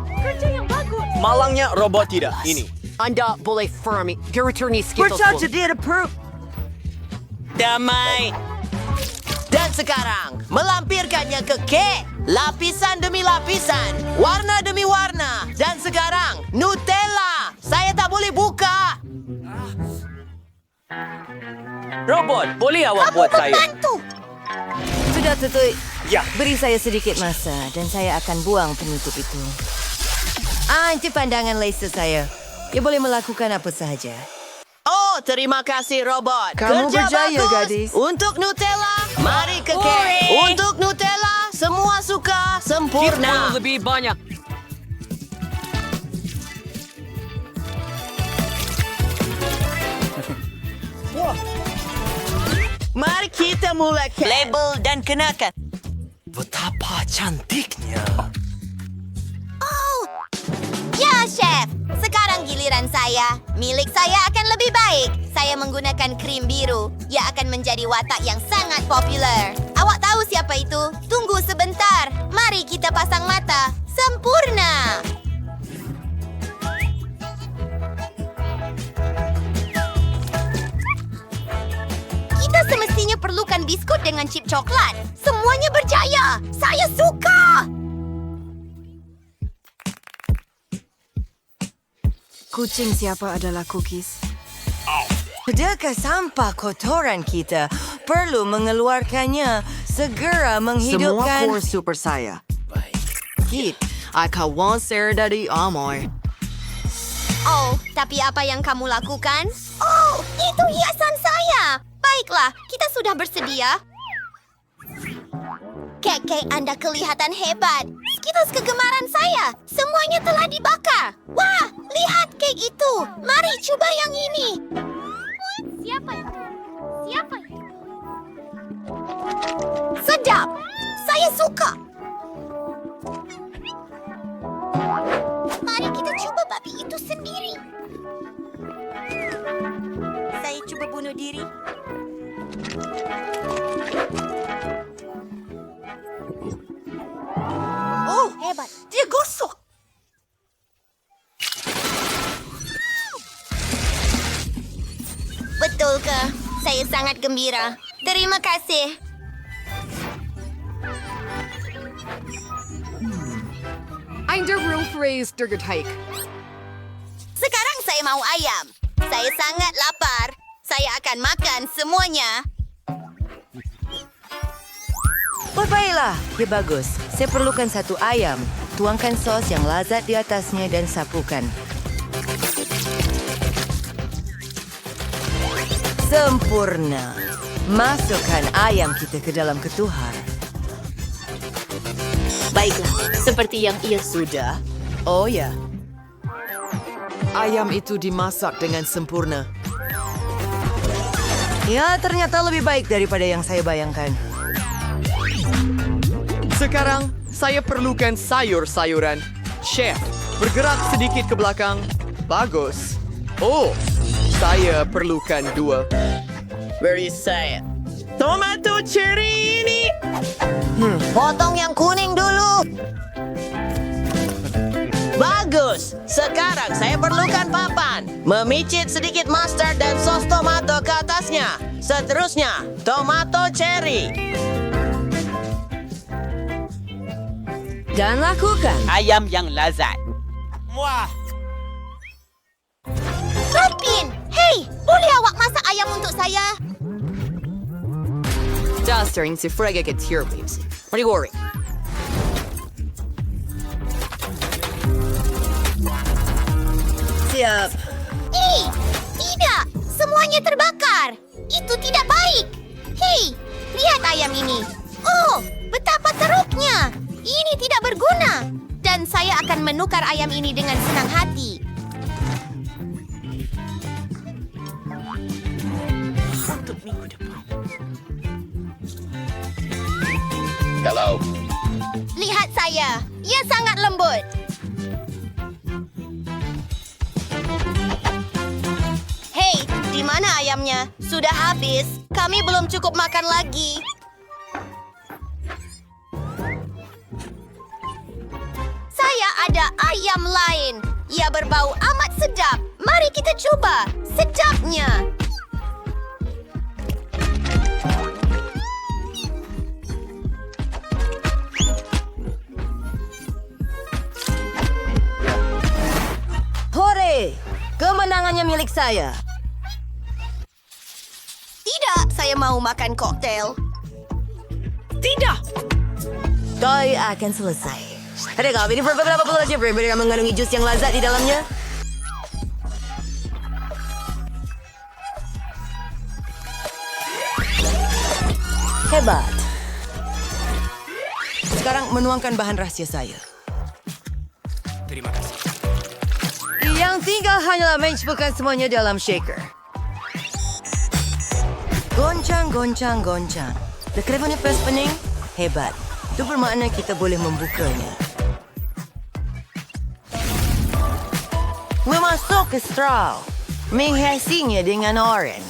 Malangnya robot tidak. Ini. Anda boleh Fermi. Returni Skittles. Bersaja dia ada perut. Damai. Dan sekarang, melampirkannya ke kek. Lapisan demi lapisan. Warna demi warna. Dan sekarang, Nutella. Saya tak boleh buka. Robot, boleh awak buat saya? Sudah Tutui. Ya. Beri saya sedikit masa dan saya akan buang penutup itu. Itu pandangan laser saya. Ia boleh melakukan apa sahaja. Oh, terima kasih robot. Kamu Kerja berjaya, bagus. gadis. Untuk Nutella, mari ke kek. Untuk Nutella, semua suka sempurna. Lebih banyak. Mari kita mulai kek. Label dan kenakan. Betapa cantiknya. Ya, Chef. Sekarang giliran saya. Milik saya akan lebih baik. Saya menggunakan krim biru. Ia akan menjadi watak yang sangat popular. Awak tahu siapa itu? Tunggu sebentar. Mari kita pasang mata. Sempurna. Kita semestinya perlukan biskut dengan chip coklat. Semuanya berjaya. Saya suka. Kucing siapa adalah cookies? Sudahkah sampah kotoran kita? Perlu mengeluarkannya. Segera menghidupkan... Semua core super saya. Kit, kawan saya dari Amoy. Oh, tapi apa yang kamu lakukan? Oh, itu hiasan saya. Baiklah, kita sudah bersedia. Kek-kek Anda kelihatan hebat. Skittles kegemaran saya. Semuanya telah dibakar. Wah, lihat kek itu. Mari coba yang ini. Siapa itu? Siapa itu? Sedap. Saya suka. Mari kita coba babi itu sendiri. Saya coba bunuh diri. Oh, hebat. Dia gosok. Betul ke? Saya sangat gembira. Terima kasih. Sekarang saya mau ayam. Saya sangat lapar. Saya akan makan semuanya. Baiklah, ya bagus. Saya perlukan satu ayam. Tuangkan sos yang lazat di atasnya dan sapukan. Sempurna. Masukkan ayam kita ke dalam ketuhar. Baiklah, seperti yang ia Sudah? Oh ya. Ayam itu dimasak dengan sempurna. Ya, ternyata lebih baik daripada yang saya bayangkan. Sekarang, saya perlukan sayur-sayuran. Chef, bergerak sedikit ke belakang. Bagus. Oh, Saya perlukan 2. Beri saya tomato cherry ini. Potong yang kuning dulu. Bagus. Sekarang saya perlukan papan. Memicit sedikit mustard dan sos tomato ke atasnya. Seterusnya, tomato cherry. Dan lakukan. Ayam yang lazat. Wah. Robin! Hei, boleh awak masak ayam untuk saya? Dustering si Frege ke tier waves. Mari worry. Siap. Tidak! Semuanya terbakar! Itu tidak baik! Hei, lihat ayam ini. Oh, betapa teruknya! Ini tidak berguna. Dan saya akan menukar ayam ini dengan senang hati. Hello. Lihat saya. Ia sangat lembut. Hei, di mana ayamnya? Sudah habis. Kami belum cukup makan lagi. Saya ada ayam lain. Ia berbau amat sedap. Mari kita coba. Sedapnya. Hore! Kemenangannya milik saya. Tidak, saya mau makan koktail. Kau akan selesai. Ada kau ini beberapa puluh aja mereka mengandungi jus yang lezat di dalamnya. Hebat. Sekarang menuangkan bahan rahasia saya. Terima kasih. Yang tinggal hanyalah mencampurkan semuanya dalam shaker. Goncang, goncang, goncang. The clevernya press pening? Hebat. Itu bermakna kita boleh membukanya. Memasuk ke straw. Menghiasinya dengan oren.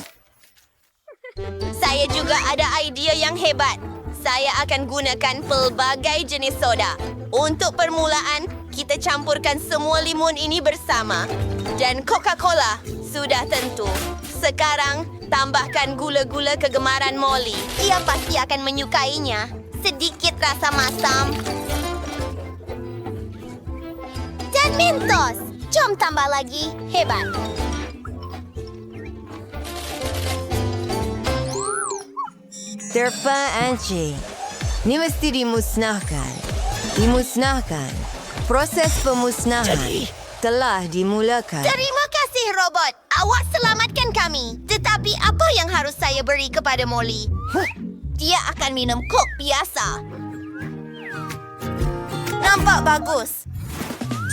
Saya juga ada idea yang hebat. Saya akan gunakan pelbagai jenis soda. Untuk permulaan, kita campurkan semua limun ini bersama. Dan Coca-Cola sudah tentu. Sekarang, tambahkan gula-gula kegemaran Molly. Ia pasti akan menyukainya. Sedikit rasa masam. Dan Mentos. Jom tambah lagi. Hebat. Terpa anjing. Ini mesti dimusnahkan. Dimusnahkan. Proses pemusnahan telah dimulakan. Terima kasih, robot. Awak selamatkan kami. Tetapi apa yang harus saya beri kepada Molly? Dia akan minum Coke biasa. Nampak bagus.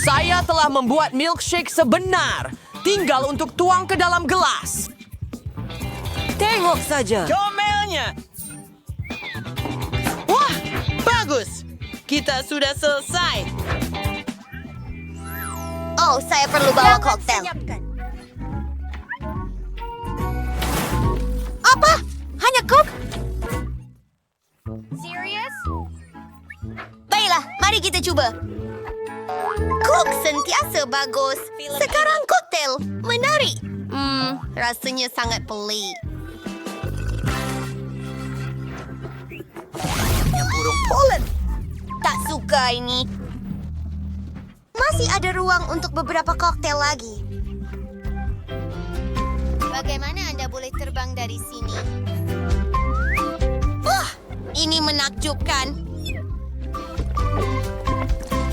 Saya telah membuat milkshake sebenar. Tinggal untuk tuang ke dalam gelas. Tengok saja. Comelnya. Wah, bagus. Kita sudah selesai. Oh, saya perlu bawa koktail. Apa? Hanya Coke? Serius? Baiklah, mari kita cuba. Coke sentiasa bagus. Sekarang koktail. Menarik. Rasanya sangat pelik. Burung polen. Tak suka ini. Masih ada ruang untuk beberapa koktail lagi. Bagaimana Anda boleh terbang dari sini? Wah, ini menakjubkan.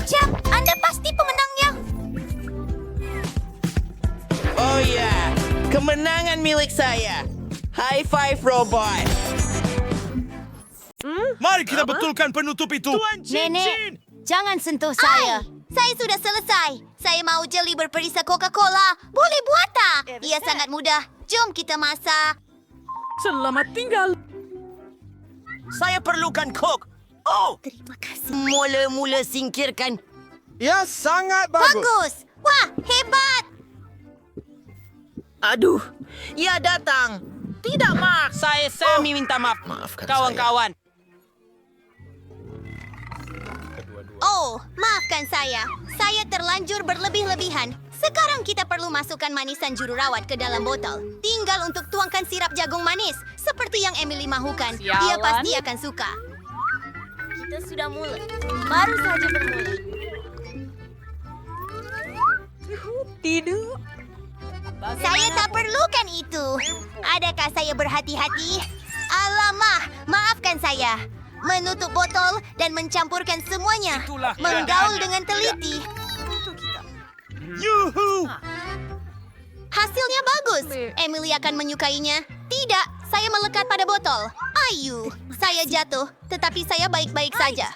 Jap, Anda pasti pemenangnya. Oh ya, kemenangan milik saya. High five, robot. Mari kita betulkan penutup itu. Nenek, jangan sentuh saya. Saya sudah selesai. Saya mau jeli berperisa Coca-Cola. Boleh buat tak? Ia sangat mudah. Jom kita masak. Selamat tinggal. Saya perlukan Coke. Oh, Terima kasih. Mula-mula singkirkan. Ya, sangat Bagus. Wah, hebat. Aduh, ia datang. Tidak, Mark. Saya Sammy minta maaf. Maafkan Kawan-kawan. Oh, maafkan saya. Saya terlanjur berlebih-lebihan. Sekarang kita perlu masukkan manisan jururawat ke dalam botol. Tinggal untuk tuangkan sirap jagung manis. Seperti yang Emily mahukan. Dia Sialan. pasti akan suka. Kita sudah mulai. Baru saja bermula. Tidak. Saya tak perlukan itu. Adakah saya berhati-hati? Alamak, maafkan saya. Menutup botol dan mencampurkan semuanya. Menggaul dengan teliti. Yuhu! Hasilnya bagus. Emily akan menyukainya. Tidak, saya melekat pada botol. Ayu, saya jatuh, tetapi saya baik-baik saja.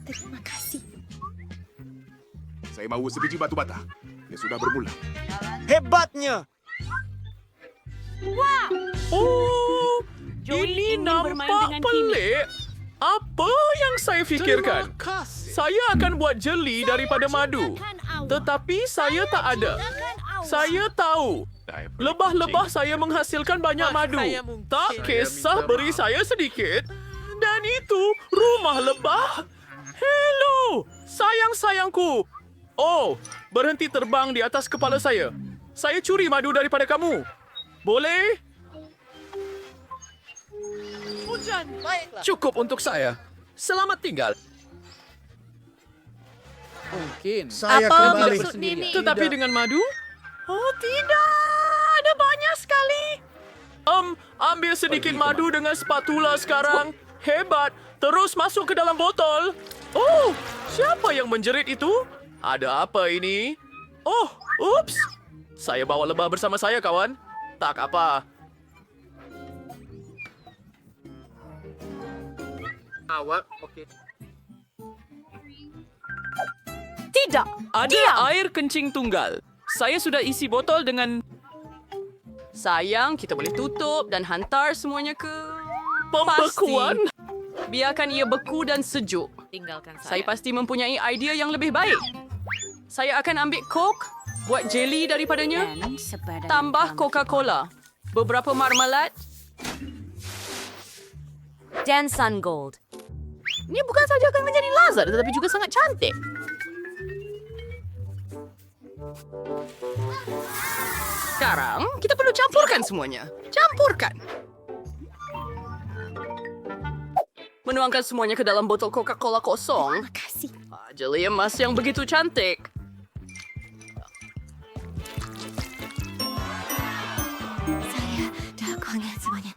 Terima kasih. Saya mahu sebiji batu bata. Ya sudah bermula. Hebatnya! Oh, Joey ini ingin nampak bermain dengan Kimi. pelik. Apa yang saya fikirkan? Saya akan buat jeli daripada madu. Tetapi saya tak ada. Saya tahu. Lebah-lebah saya menghasilkan banyak madu. Tak kisah beri saya sedikit. Dan itu rumah lebah. Hello, sayang-sayangku. Oh, berhenti terbang di atas kepala saya. Saya curi madu daripada kamu. Boleh? Cukup untuk saya. Selamat tinggal. Mungkin. Saya Apa kembali. maksud Nini? Tetapi dengan madu? Oh, tidak. Ada banyak sekali. Ambil sedikit madu dengan spatula sekarang. Hebat. Terus masuk ke dalam botol. Oh, siapa yang menjerit itu? Ada apa ini? Oh, ups. Saya bawa lebah bersama saya, kawan. Tak apa. Awak, okey. Tidak. Ada air kencing tunggal. Saya sudah isi botol dengan... Sayang, kita boleh tutup dan hantar semuanya ke... Pembekuan. Pasti. Biarkan ia beku dan sejuk. Tinggalkan Saya pasti mempunyai idea yang lebih baik. Saya akan ambil Coke, buat jelly daripadanya, tambah Coca-Cola, beberapa marmalad. Dan Sun Gold. Ini bukan saja akan menjadi lazat, tetapi juga sangat cantik. Sekarang, kita perlu campurkan semuanya. Campurkan. Menuangkan semuanya ke dalam botol Coca-Cola kosong. Terima kasih. Jelly emas yang begitu cantik. Saya dah kuangkan semuanya.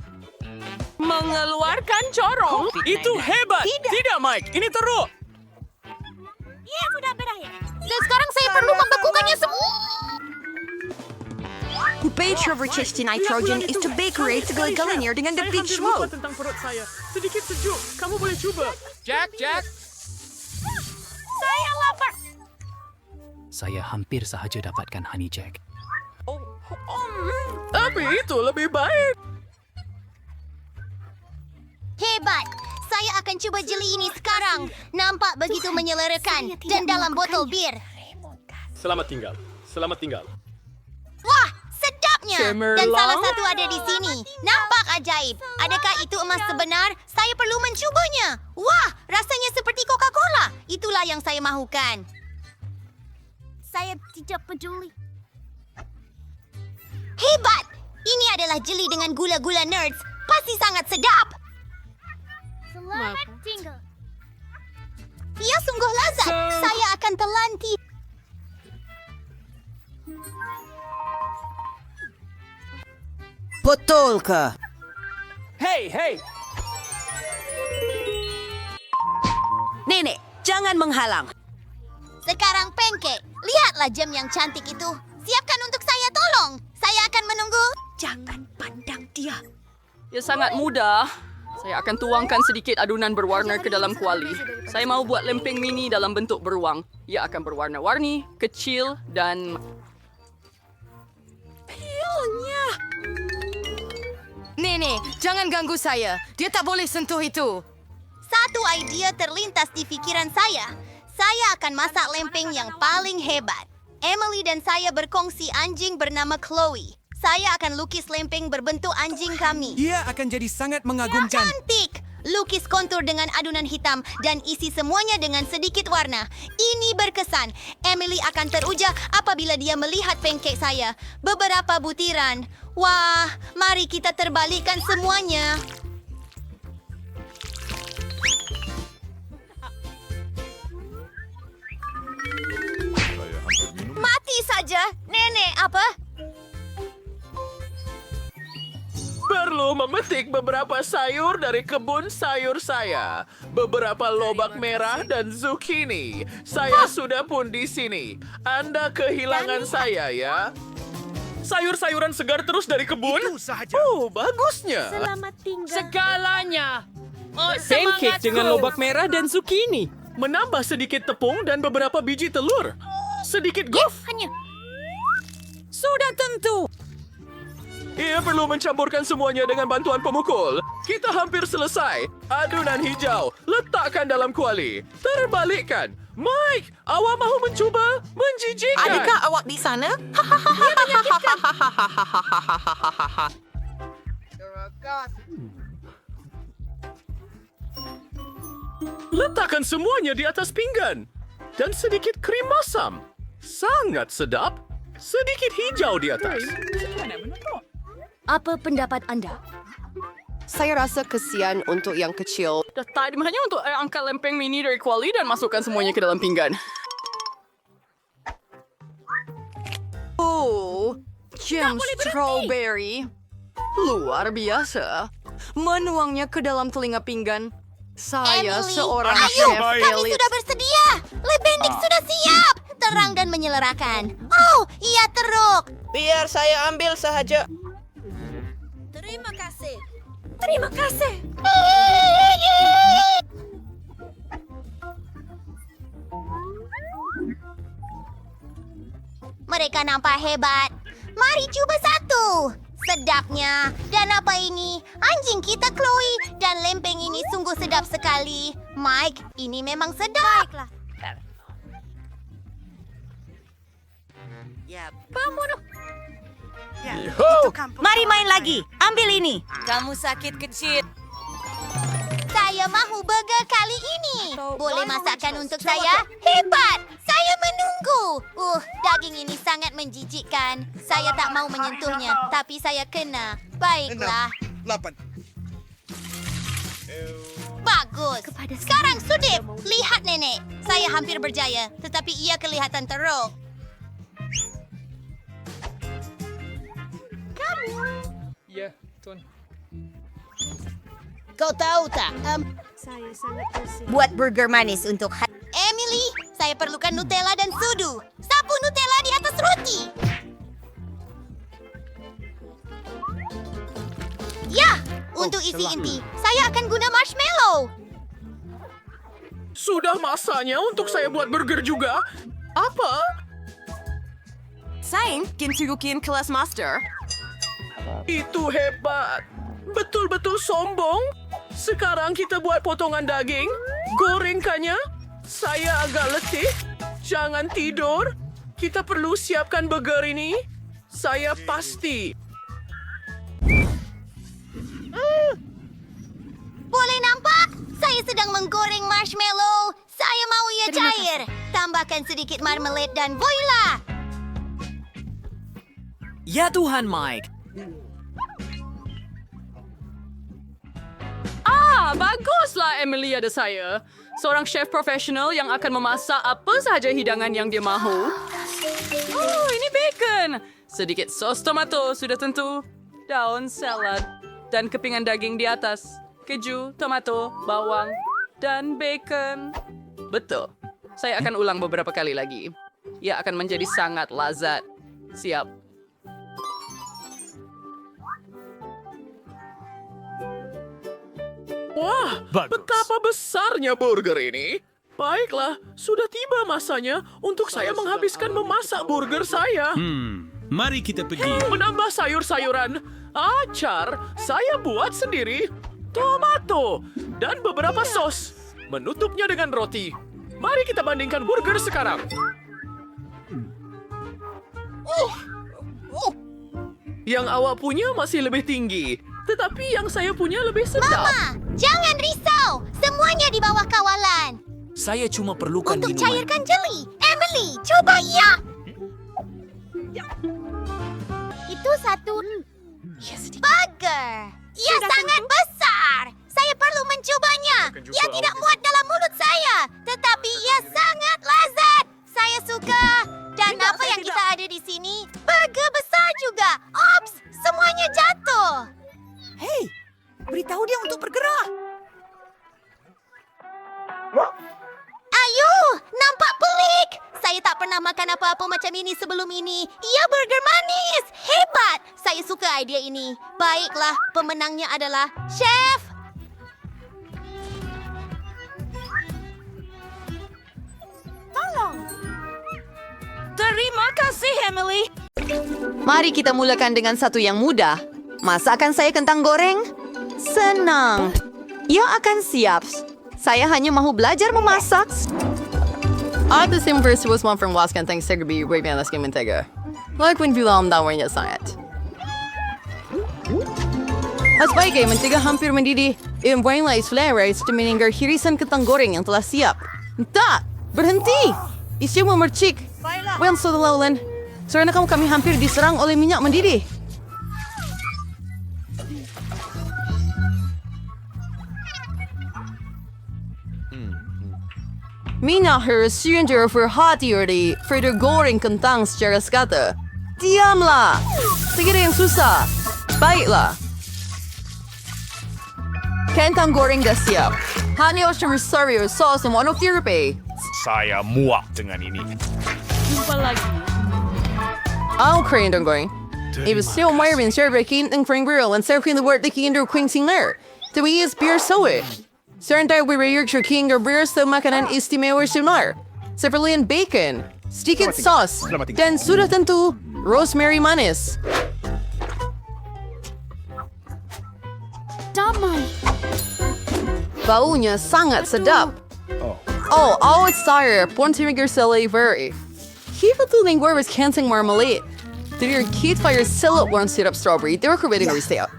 Mengeluarkan corong. Itu hebat. Tidak, Mike. Ini teruk. Ya, sudah berakhir. Dan sekarang saya perlu membekukannya semua. Base reverse nitrogen is to bake segala-galanya dengan the big Saya hampir smoke. lupa tentang perut saya. Sedikit sejuk. Kamu boleh cuba. Jack. Saya lapar. Saya hampir sahaja dapatkan Honey Jack. Tapi itu lebih baik. Hebat. Saya akan cuba jeli ini sekarang. Nampak begitu menyelerakan. Dan dalam botol bir. Selamat tinggal. Selamat tinggal. Wah, sedapnya. Cemerlang. Dan salah satu ada di sini. Nampak ajaib. Adakah itu emas sebenar? Saya perlu mencubanya. Wah, rasanya seperti Coca-Cola. Itulah yang saya mahukan. Saya tidak peduli. Hebat! Ini adalah jeli dengan gula-gula nerds. Pasti sangat sedap. Selamat tinggal. Ya, sungguh lazat. Saya akan telanti. Betul ke? Hey. Nenek, jangan menghalang. Sekarang pancake. Lihatlah jam yang cantik itu. Siapkan untuk saya, tolong. Saya akan menunggu. Jangan pandang dia. Ya sangat mudah. Saya akan tuangkan sedikit adunan berwarna ke dalam kuali. Saya mau buat lempeng mini dalam bentuk beruang. Ia akan berwarna-warni, kecil dan... Nenek, jangan ganggu saya. Dia tak boleh sentuh itu. Satu idea terlintas di pikiran saya. Saya akan masak lempeng yang paling hebat. Emily dan saya berkongsi anjing bernama Chloe. Saya akan lukis lempeng berbentuk anjing kami. Ia akan jadi sangat mengagumkan. Cantik! Lukis kontur dengan adunan hitam dan isi semuanya dengan sedikit warna. Ini berkesan. Emily akan teruja apabila dia melihat pancake saya. Beberapa butiran. Wah, mari kita terbalikkan semuanya. Mati saja. Nenek, apa? Perlu memetik beberapa sayur dari kebun sayur saya. Beberapa lobak merah dan zucchini. Saya sudah pun di sini. Anda kehilangan saya ya. Sayur-sayuran segar terus dari kebun? Itu sahaja. Oh, bagusnya. Selamat tinggal. Segalanya. Oh, Pancake dengan lobak merah dan zucchini. Menambah sedikit tepung dan beberapa biji telur. Sedikit golf. Hanya. Sudah tentu. Ia perlu mencampurkan semuanya dengan bantuan pemukul. Kita hampir selesai. Adunan hijau, letakkan dalam kuali. Terbalikkan. Mike, awak mahu mencuba? Menjijikkan. Adakah awak di sana? Letakkan semuanya di atas pinggan. Dan sedikit krim masam. Sangat sedap. Sedikit hijau di atas. Apa pendapat Anda? Saya rasa kesian untuk yang kecil. Dah tadi hanya untuk angkat lempeng mini dari kuali dan masukkan semuanya ke dalam pinggan. Oh, jam strawberry. Luar biasa. Menuangnya ke dalam telinga pinggan. Saya Emily, seorang ayo, chef kami elit. sudah bersedia. Le Bendik sudah siap. Terang dan menyelerakan. Oh, ia teruk. Biar saya ambil sahaja. Terima kasih. Terima kasih. Mereka nampak hebat. Mari coba satu. Sedapnya. Dan apa ini? Anjing kita Chloe. Dan lempeng ini sungguh sedap sekali. Mike, ini memang sedap. Baiklah. Ya, Pembunuh. Mari main lagi. Ambil ini. Kamu sakit kecil. Saya mahu burger kali ini. Boleh masakkan untuk saya? Hebat! Saya menunggu. Daging ini sangat menjijikkan. Saya tak mau menyentuhnya, tapi saya kena. Baiklah. 8. Bagus. Sekarang Sudip. Lihat nenek. Saya hampir berjaya, tetapi ia kelihatan teruk. Ya, Tuan. Kau tahu tak? Buat burger manis untuk Emily, saya perlukan Nutella dan sudu. Sapu Nutella di atas roti. Ya, untuk isi inti, saya akan guna marshmallow. Sudah masanya untuk saya buat burger juga. Apa? Saya kinturukin kelas master. Itu hebat. Betul-betul sombong. Sekarang kita buat potongan daging. Gorengkannya. Saya agak letih. Jangan tidur. Kita perlu siapkan burger ini. Saya pasti. Boleh nampak? Saya sedang menggoreng marshmallow. Saya mau ia cair. Tambahkan sedikit marmalade dan voila. Ya Tuhan, Mike. Baguslah Emily ada saya. Seorang chef profesional yang akan memasak apa sahaja hidangan yang dia mahu. Oh, ini bacon. Sedikit sos tomato sudah tentu. Daun salad. Dan kepingan daging di atas. Keju, tomato, bawang, dan bacon. Betul. Saya akan ulang beberapa kali lagi. Ia akan menjadi sangat lazat. Siap. Wah, betapa besarnya burger ini. Baiklah, sudah tiba masanya untuk saya menghabiskan memasak burger saya. Mari kita pergi. Menambah sayur-sayuran. Acar, saya buat sendiri. Tomato, dan beberapa sos. Menutupnya dengan roti. Mari kita bandingkan burger sekarang. Yang awak punya masih lebih tinggi. Tetapi yang saya punya lebih sedap. Mama, jangan risau. Semuanya di bawah kawalan. Saya cuma perlukan Untuk minuman. cairkan jeli. Emily, coba ya. Itu satu burger. Ia sangat besar. Saya perlu mencobanya. Ia tidak muat dalam mulut saya. Tetapi ia sangat lezat. Saya suka. Dan apa yang kita ada di sini? Burger besar juga. Ops, semuanya jatuh. Hei, beritahu dia untuk bergerak. Ayo, nampak pelik. Saya tak pernah makan apa-apa macam ini sebelum ini. Ia burger manis. Hebat. Saya suka idea ini. Baiklah, pemenangnya adalah Chef. Tolong. Terima kasih, Emily. Mari kita mulakan dengan satu yang mudah. Masakan saya kentang goreng? Senang. Ia akan siap. Saya hanya mahu belajar memasak. At the same verse was one from Waskan thanks to be way man last game mentega. Like when bilang dawanya sangat. At sebagai mentega hampir mendidih, imbanglah selera meninggal hirisan kentang goreng yang telah siap. Tak, berhenti. Isu memercik. Well, so laulan. Karena kami hampir diserang oleh minyak mendidih. Minyak harus siender verhati-hati goreng kentang secara sekata. Diamlah! Segera yang susah. Baiklah. Kentang goreng dah siap. Hanya harus serve sos dan warna therapy. Saya muak dengan ini. Jumpa lagi. I'll crane don't going. It was still Marvin serve king and Frank Grill and serve the word the king or Queen Singer. The way is beer so it. Serentak we Yorkshire King or beer so makanan istimewa similar. Separately in bacon, sedikit sauce, dan sudah tentu rosemary manis. Damai. Baunya sangat sedap. Oh, awet saya pun timigir salivari. Kita tu lingua was cancing marmalade. Dari kit fire sillet one syrup strawberry. They were creating a resale.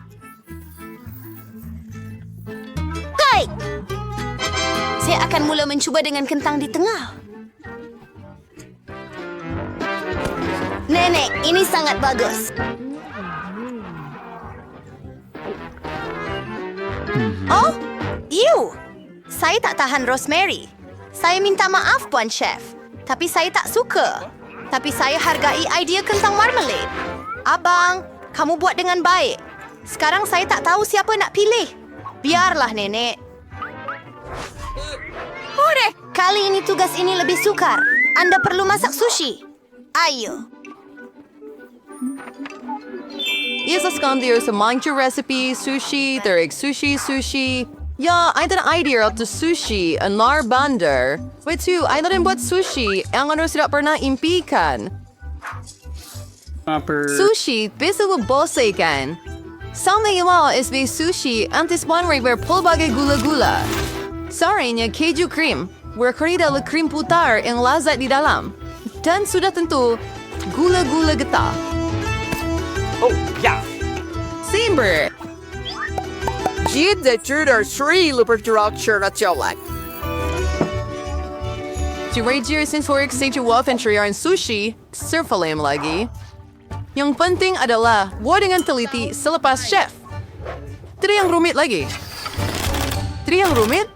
Baik. Saya akan mula mencuba dengan kentang di tengah. Nenek, ini sangat bagus. Oh, ew. Saya tak tahan rosemary. Saya minta maaf, Puan Chef. Tapi saya tak suka. Tapi saya hargai idea kentang marmalade. Abang, kamu buat dengan baik. Sekarang saya tak tahu siapa nak pilih. Biarlah, Nenek. Hore! Kali ini tugas ini lebih sukar. Anda perlu masak sushi. Ayo. Isa skandir sa mangcha recipe, sushi, there's sushi. Ja, I had an idea of the sushi, a nar bandar. Wait too, I didn't buat sushi, ang ano sila pernah impikan. Sushi, bisu bose kan. Something mo is the sushi, antes one river pulbagay gula-gula. Sorry niya keju cream, where karida le cream putar ang lazat di dalam. Dan sudah tentu, gula-gula geta. Oh, yeah. Simber! Jid de Judar Sri Luperturak Chiracholak. Si Ranger since work sa Wolf and Triar and Sushi, surfalim lagi. Yang penting adalah wording ang teliti sa lepas chef. Tidak yang rumit lagi. Tidak yang rumit?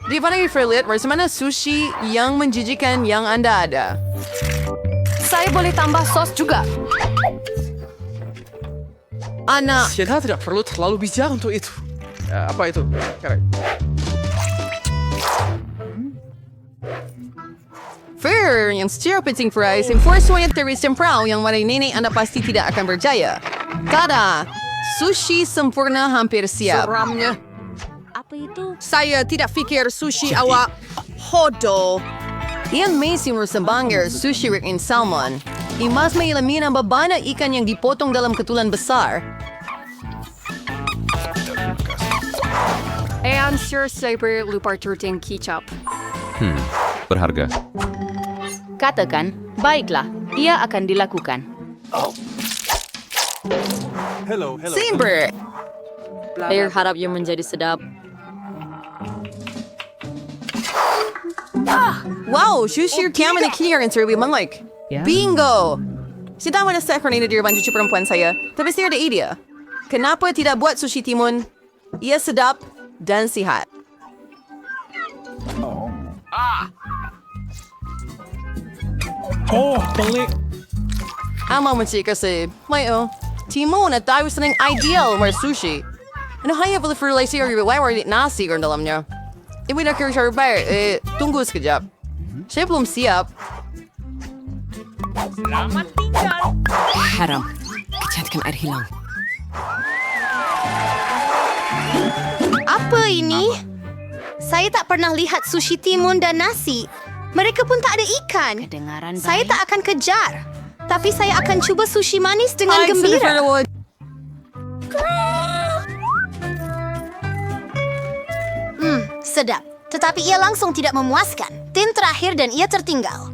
Di mana i-frilit mana sushi yang menjijikan yang Anda ada. Saya boleh tambah sos juga. Anak. Kita tidak perlu terlalu bijak untuk itu. Apa itu? Fair, yang stir pitching fries, and for soya terus temprau yang maray nene Anda pasti tidak akan berjaya. Tada! Sushi sempurna hampir siap. Seramnya. Apa itu? Saya tidak fikir sushi awak hodo. Iyan may sinursambangir sushi rin salmon. Imas may ilamin ang babana ikan yang dipotong dalam ketulan besar. And Sir Cyber Lupar Turting Ketchup. Berharga. Katakan, baiklah, ia akan dilakukan. Saber! Saya harap ia menjadi sedap. Wow, sushi kami na kiniran sa Ruby Manlike. Bingo! Sitawa na sa karnina diraban cucu perempuan saya. Tapi saya ada idea. Kenapa tidak buat sushi timun? Ia sedap dan sihat. Oh, balik. Ama mencik kasi, mayo, timun at tayo sa ng ideal mar sushi. Ano haya pala for like siya riwawar nasi or dalamnya. Iwi na kira siya tunggu sekejap. Saya belum siap. Selamat tinggal. Haram. Kecantikan air hilang. Apa ini? Saya tak pernah lihat sushi timun dan nasi. Mereka pun tak ada ikan. Saya tak akan kejar. Tapi saya akan cuba sushi manis dengan gembira. Sedap. Tetapi ia langsung tidak memuaskan. Tin terakhir dan ia tertinggal.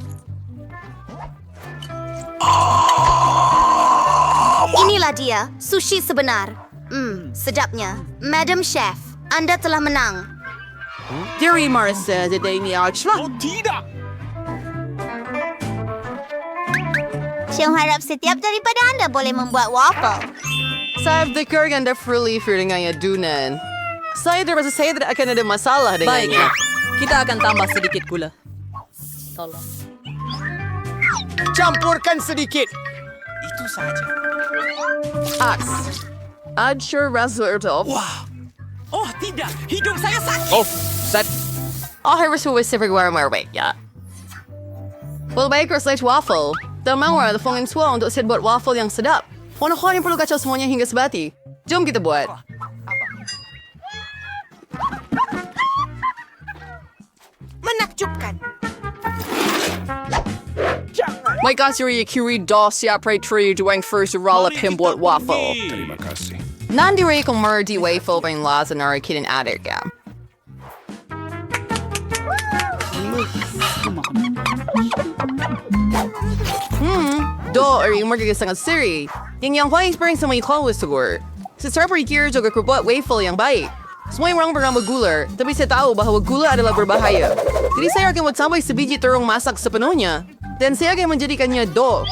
Inilah dia, sushi sebenar. Sedapnya. Madam Chef, Anda telah menang. Dari Marissa, did they me out? Oh, tidak. Saya harap setiap daripada anda boleh membuat waffle. Saya berfikir Anda fully dengan adunan. Saya terasa saya tidak akan ada masalah dengannya. Baiklah, kita akan tambah sedikit gula. Tolong. Campurkan sedikit. Itu saja. Aks. I'd sure resultado. Wah. Oh, tidak. Hidung saya sakit. Oh, set. Harus huwag marway, ya. Well, bakers like waffle. Tamawa, the phone swell untuk saya buat waffle yang sedap. Ano yang perlu kacau semuanya hingga sebati. Jom kita buat. Menakjubkan. May kasiri kiri dos ya pre-tree doing first roll up him buat waffle. Terima kasih. Nandiri kung merdi waffle bang laza na rikin adik ya. Do eri mergi sangat siri. Yang huwag experience sa may call siguro. Sa server gear juga kerbuat waffle yang baik. Semua orang bernama gular, tapi saya tahu bahwa gula adalah berbahaya. Jadi saya akan menambah sebiji terung masak sepenuhnya. Dan saya akan menjadikannya dough.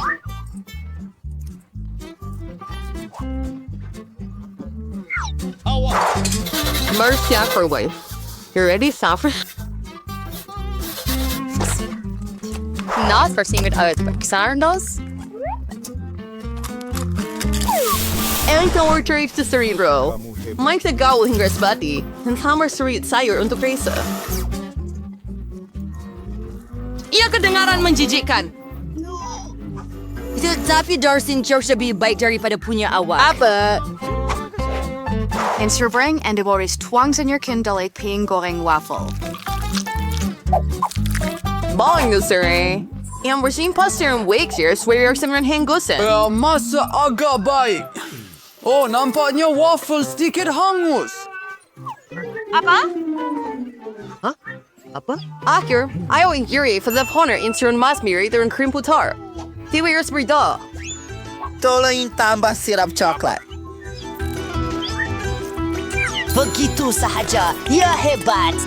Mercy for wife. You ready, Safra? Not for seeing it out Sardos. Ang kawarteri sa cerebro. May nagawal hingga sabati. Ang kamar sarit sayur untuk Reza. Ia kedengaran menjijikkan. Tetapi Darcy jauh lebih baik daripada punya awak. Apa? En sobrang en de boris twangs in your kindle ping goreng waffle. Bawang na sir. Yang bersih pastor yang wake here, swear sa mga henggusan. Masa agak baik. Oh, nampaknya waffle sedikit hangus. Apa? Hah? Apa? Akhir, ayaw yung yuri for the honor insurun mas miri turun krim putar. Tiwi yung sprida. Tolong tambah sirap coklat. Begitu sahaja. Ya hebat.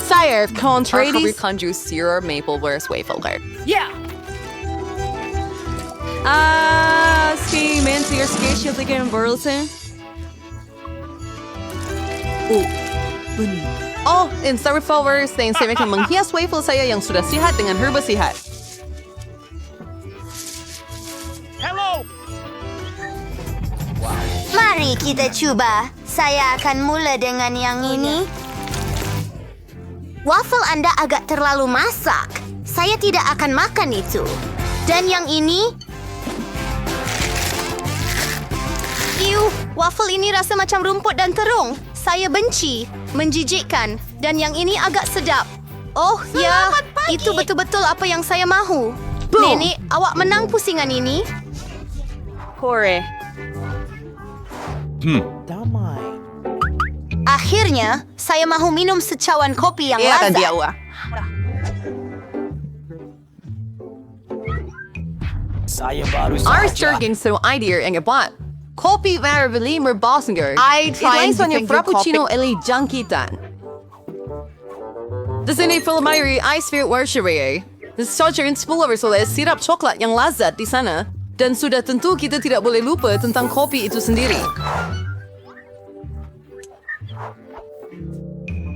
Sire, contraries. Our kanju syrup maple wears waffle card. Yeah. Si mensen your skate shield again Burleson. Oh, in Star Flowers, sa insieme kang manghias waffle saya yang sudah sihat dengan herba sihat. Hello! Mari kita cuba. Saya akan mula dengan yang ini. Waffle Anda agak terlalu masak. Saya tidak akan makan itu. Dan yang ini... waffle ini rasa macam rumput dan terung. Saya benci. Menjijikkan. Dan yang ini agak sedap. Oh, ya. Itu betul-betul apa yang saya mahu. Nenek, awak menang pusingan ini. Kore. Damai. Akhirnya, saya mahu minum secawan kopi yang Ia akan lazat. diawa. Saya baru Our starting so idea yang buat. Kopi variably merbasnger. I trying to Ito think frappuccino eli jangkitan. Di sini Philomyri Ice Spirit Warshawe. Starter in spillover soles sirap coklat yang lazat di sana. Dan sudah tentu kita tidak boleh lupa tentang kopi itu sendiri.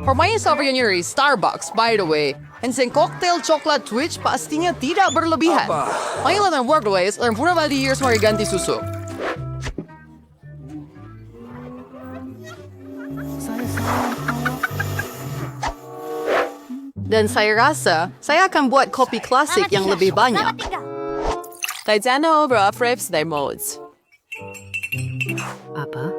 Permainan Sauvignon Starbucks, by the way. And sen cocktail coklat Twitch pastinya tidak berlebihan. Mainlah dan workways dan pura bali years mari ganti susu. Dan saya rasa, saya akan buat kopi klasik yang lebih banyak. Titano over frames their modes. Apa?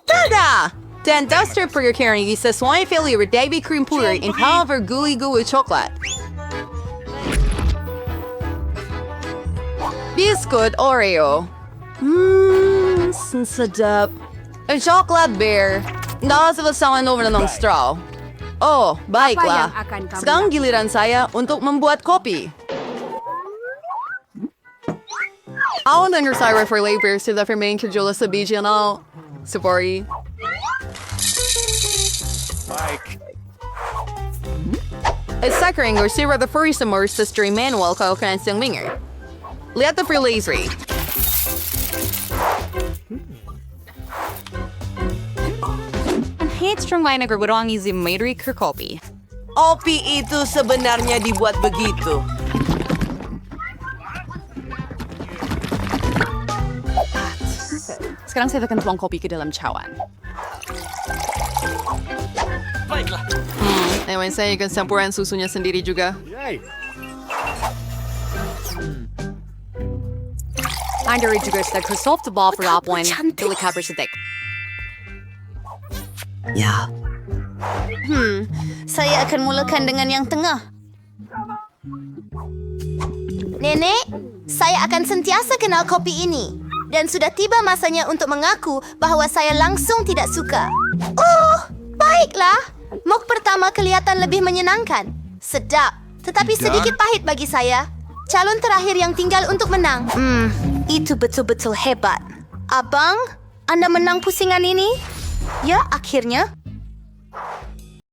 Tada! Dan duster for your carrying sesuai failure Davy cream puri in however gooey coklat. Biscuit Oreo. Sedap. Ang chocolate bear. Nakasawasawan over na ng straw. Oh, baiklah. Sekarang giliran saya untuk membuat kopi. Ako nang sorry for labor sila for main kajula sa BGNL. Sabori. Baik. It's suckering or sira the furry summer sister Emmanuel kau kan siyang winger. Lihat the free lazy. Headstrong vinegar berang izi maidri ke kopi. Kopi itu sebenarnya dibuat begitu. Sekarang saya akan tuang kopi ke dalam cawan. Baiklah. Anyway, saya akan campuran susunya sendiri juga. Anda juga sudah kesoft ball for apwan. Pilih kabar sedek. Ya. Saya akan mulakan dengan yang tengah. Nenek, saya akan sentiasa kenal kopi ini. Dan sudah tiba masanya untuk mengaku bahawa saya langsung tidak suka. Oh, baiklah. Mok pertama kelihatan lebih menyenangkan. Sedap, tetapi sedikit pahit bagi saya. Calon terakhir yang tinggal untuk menang. Itu betul-betul hebat. Abang, Anda menang pusingan ini? Ya, akhirnya.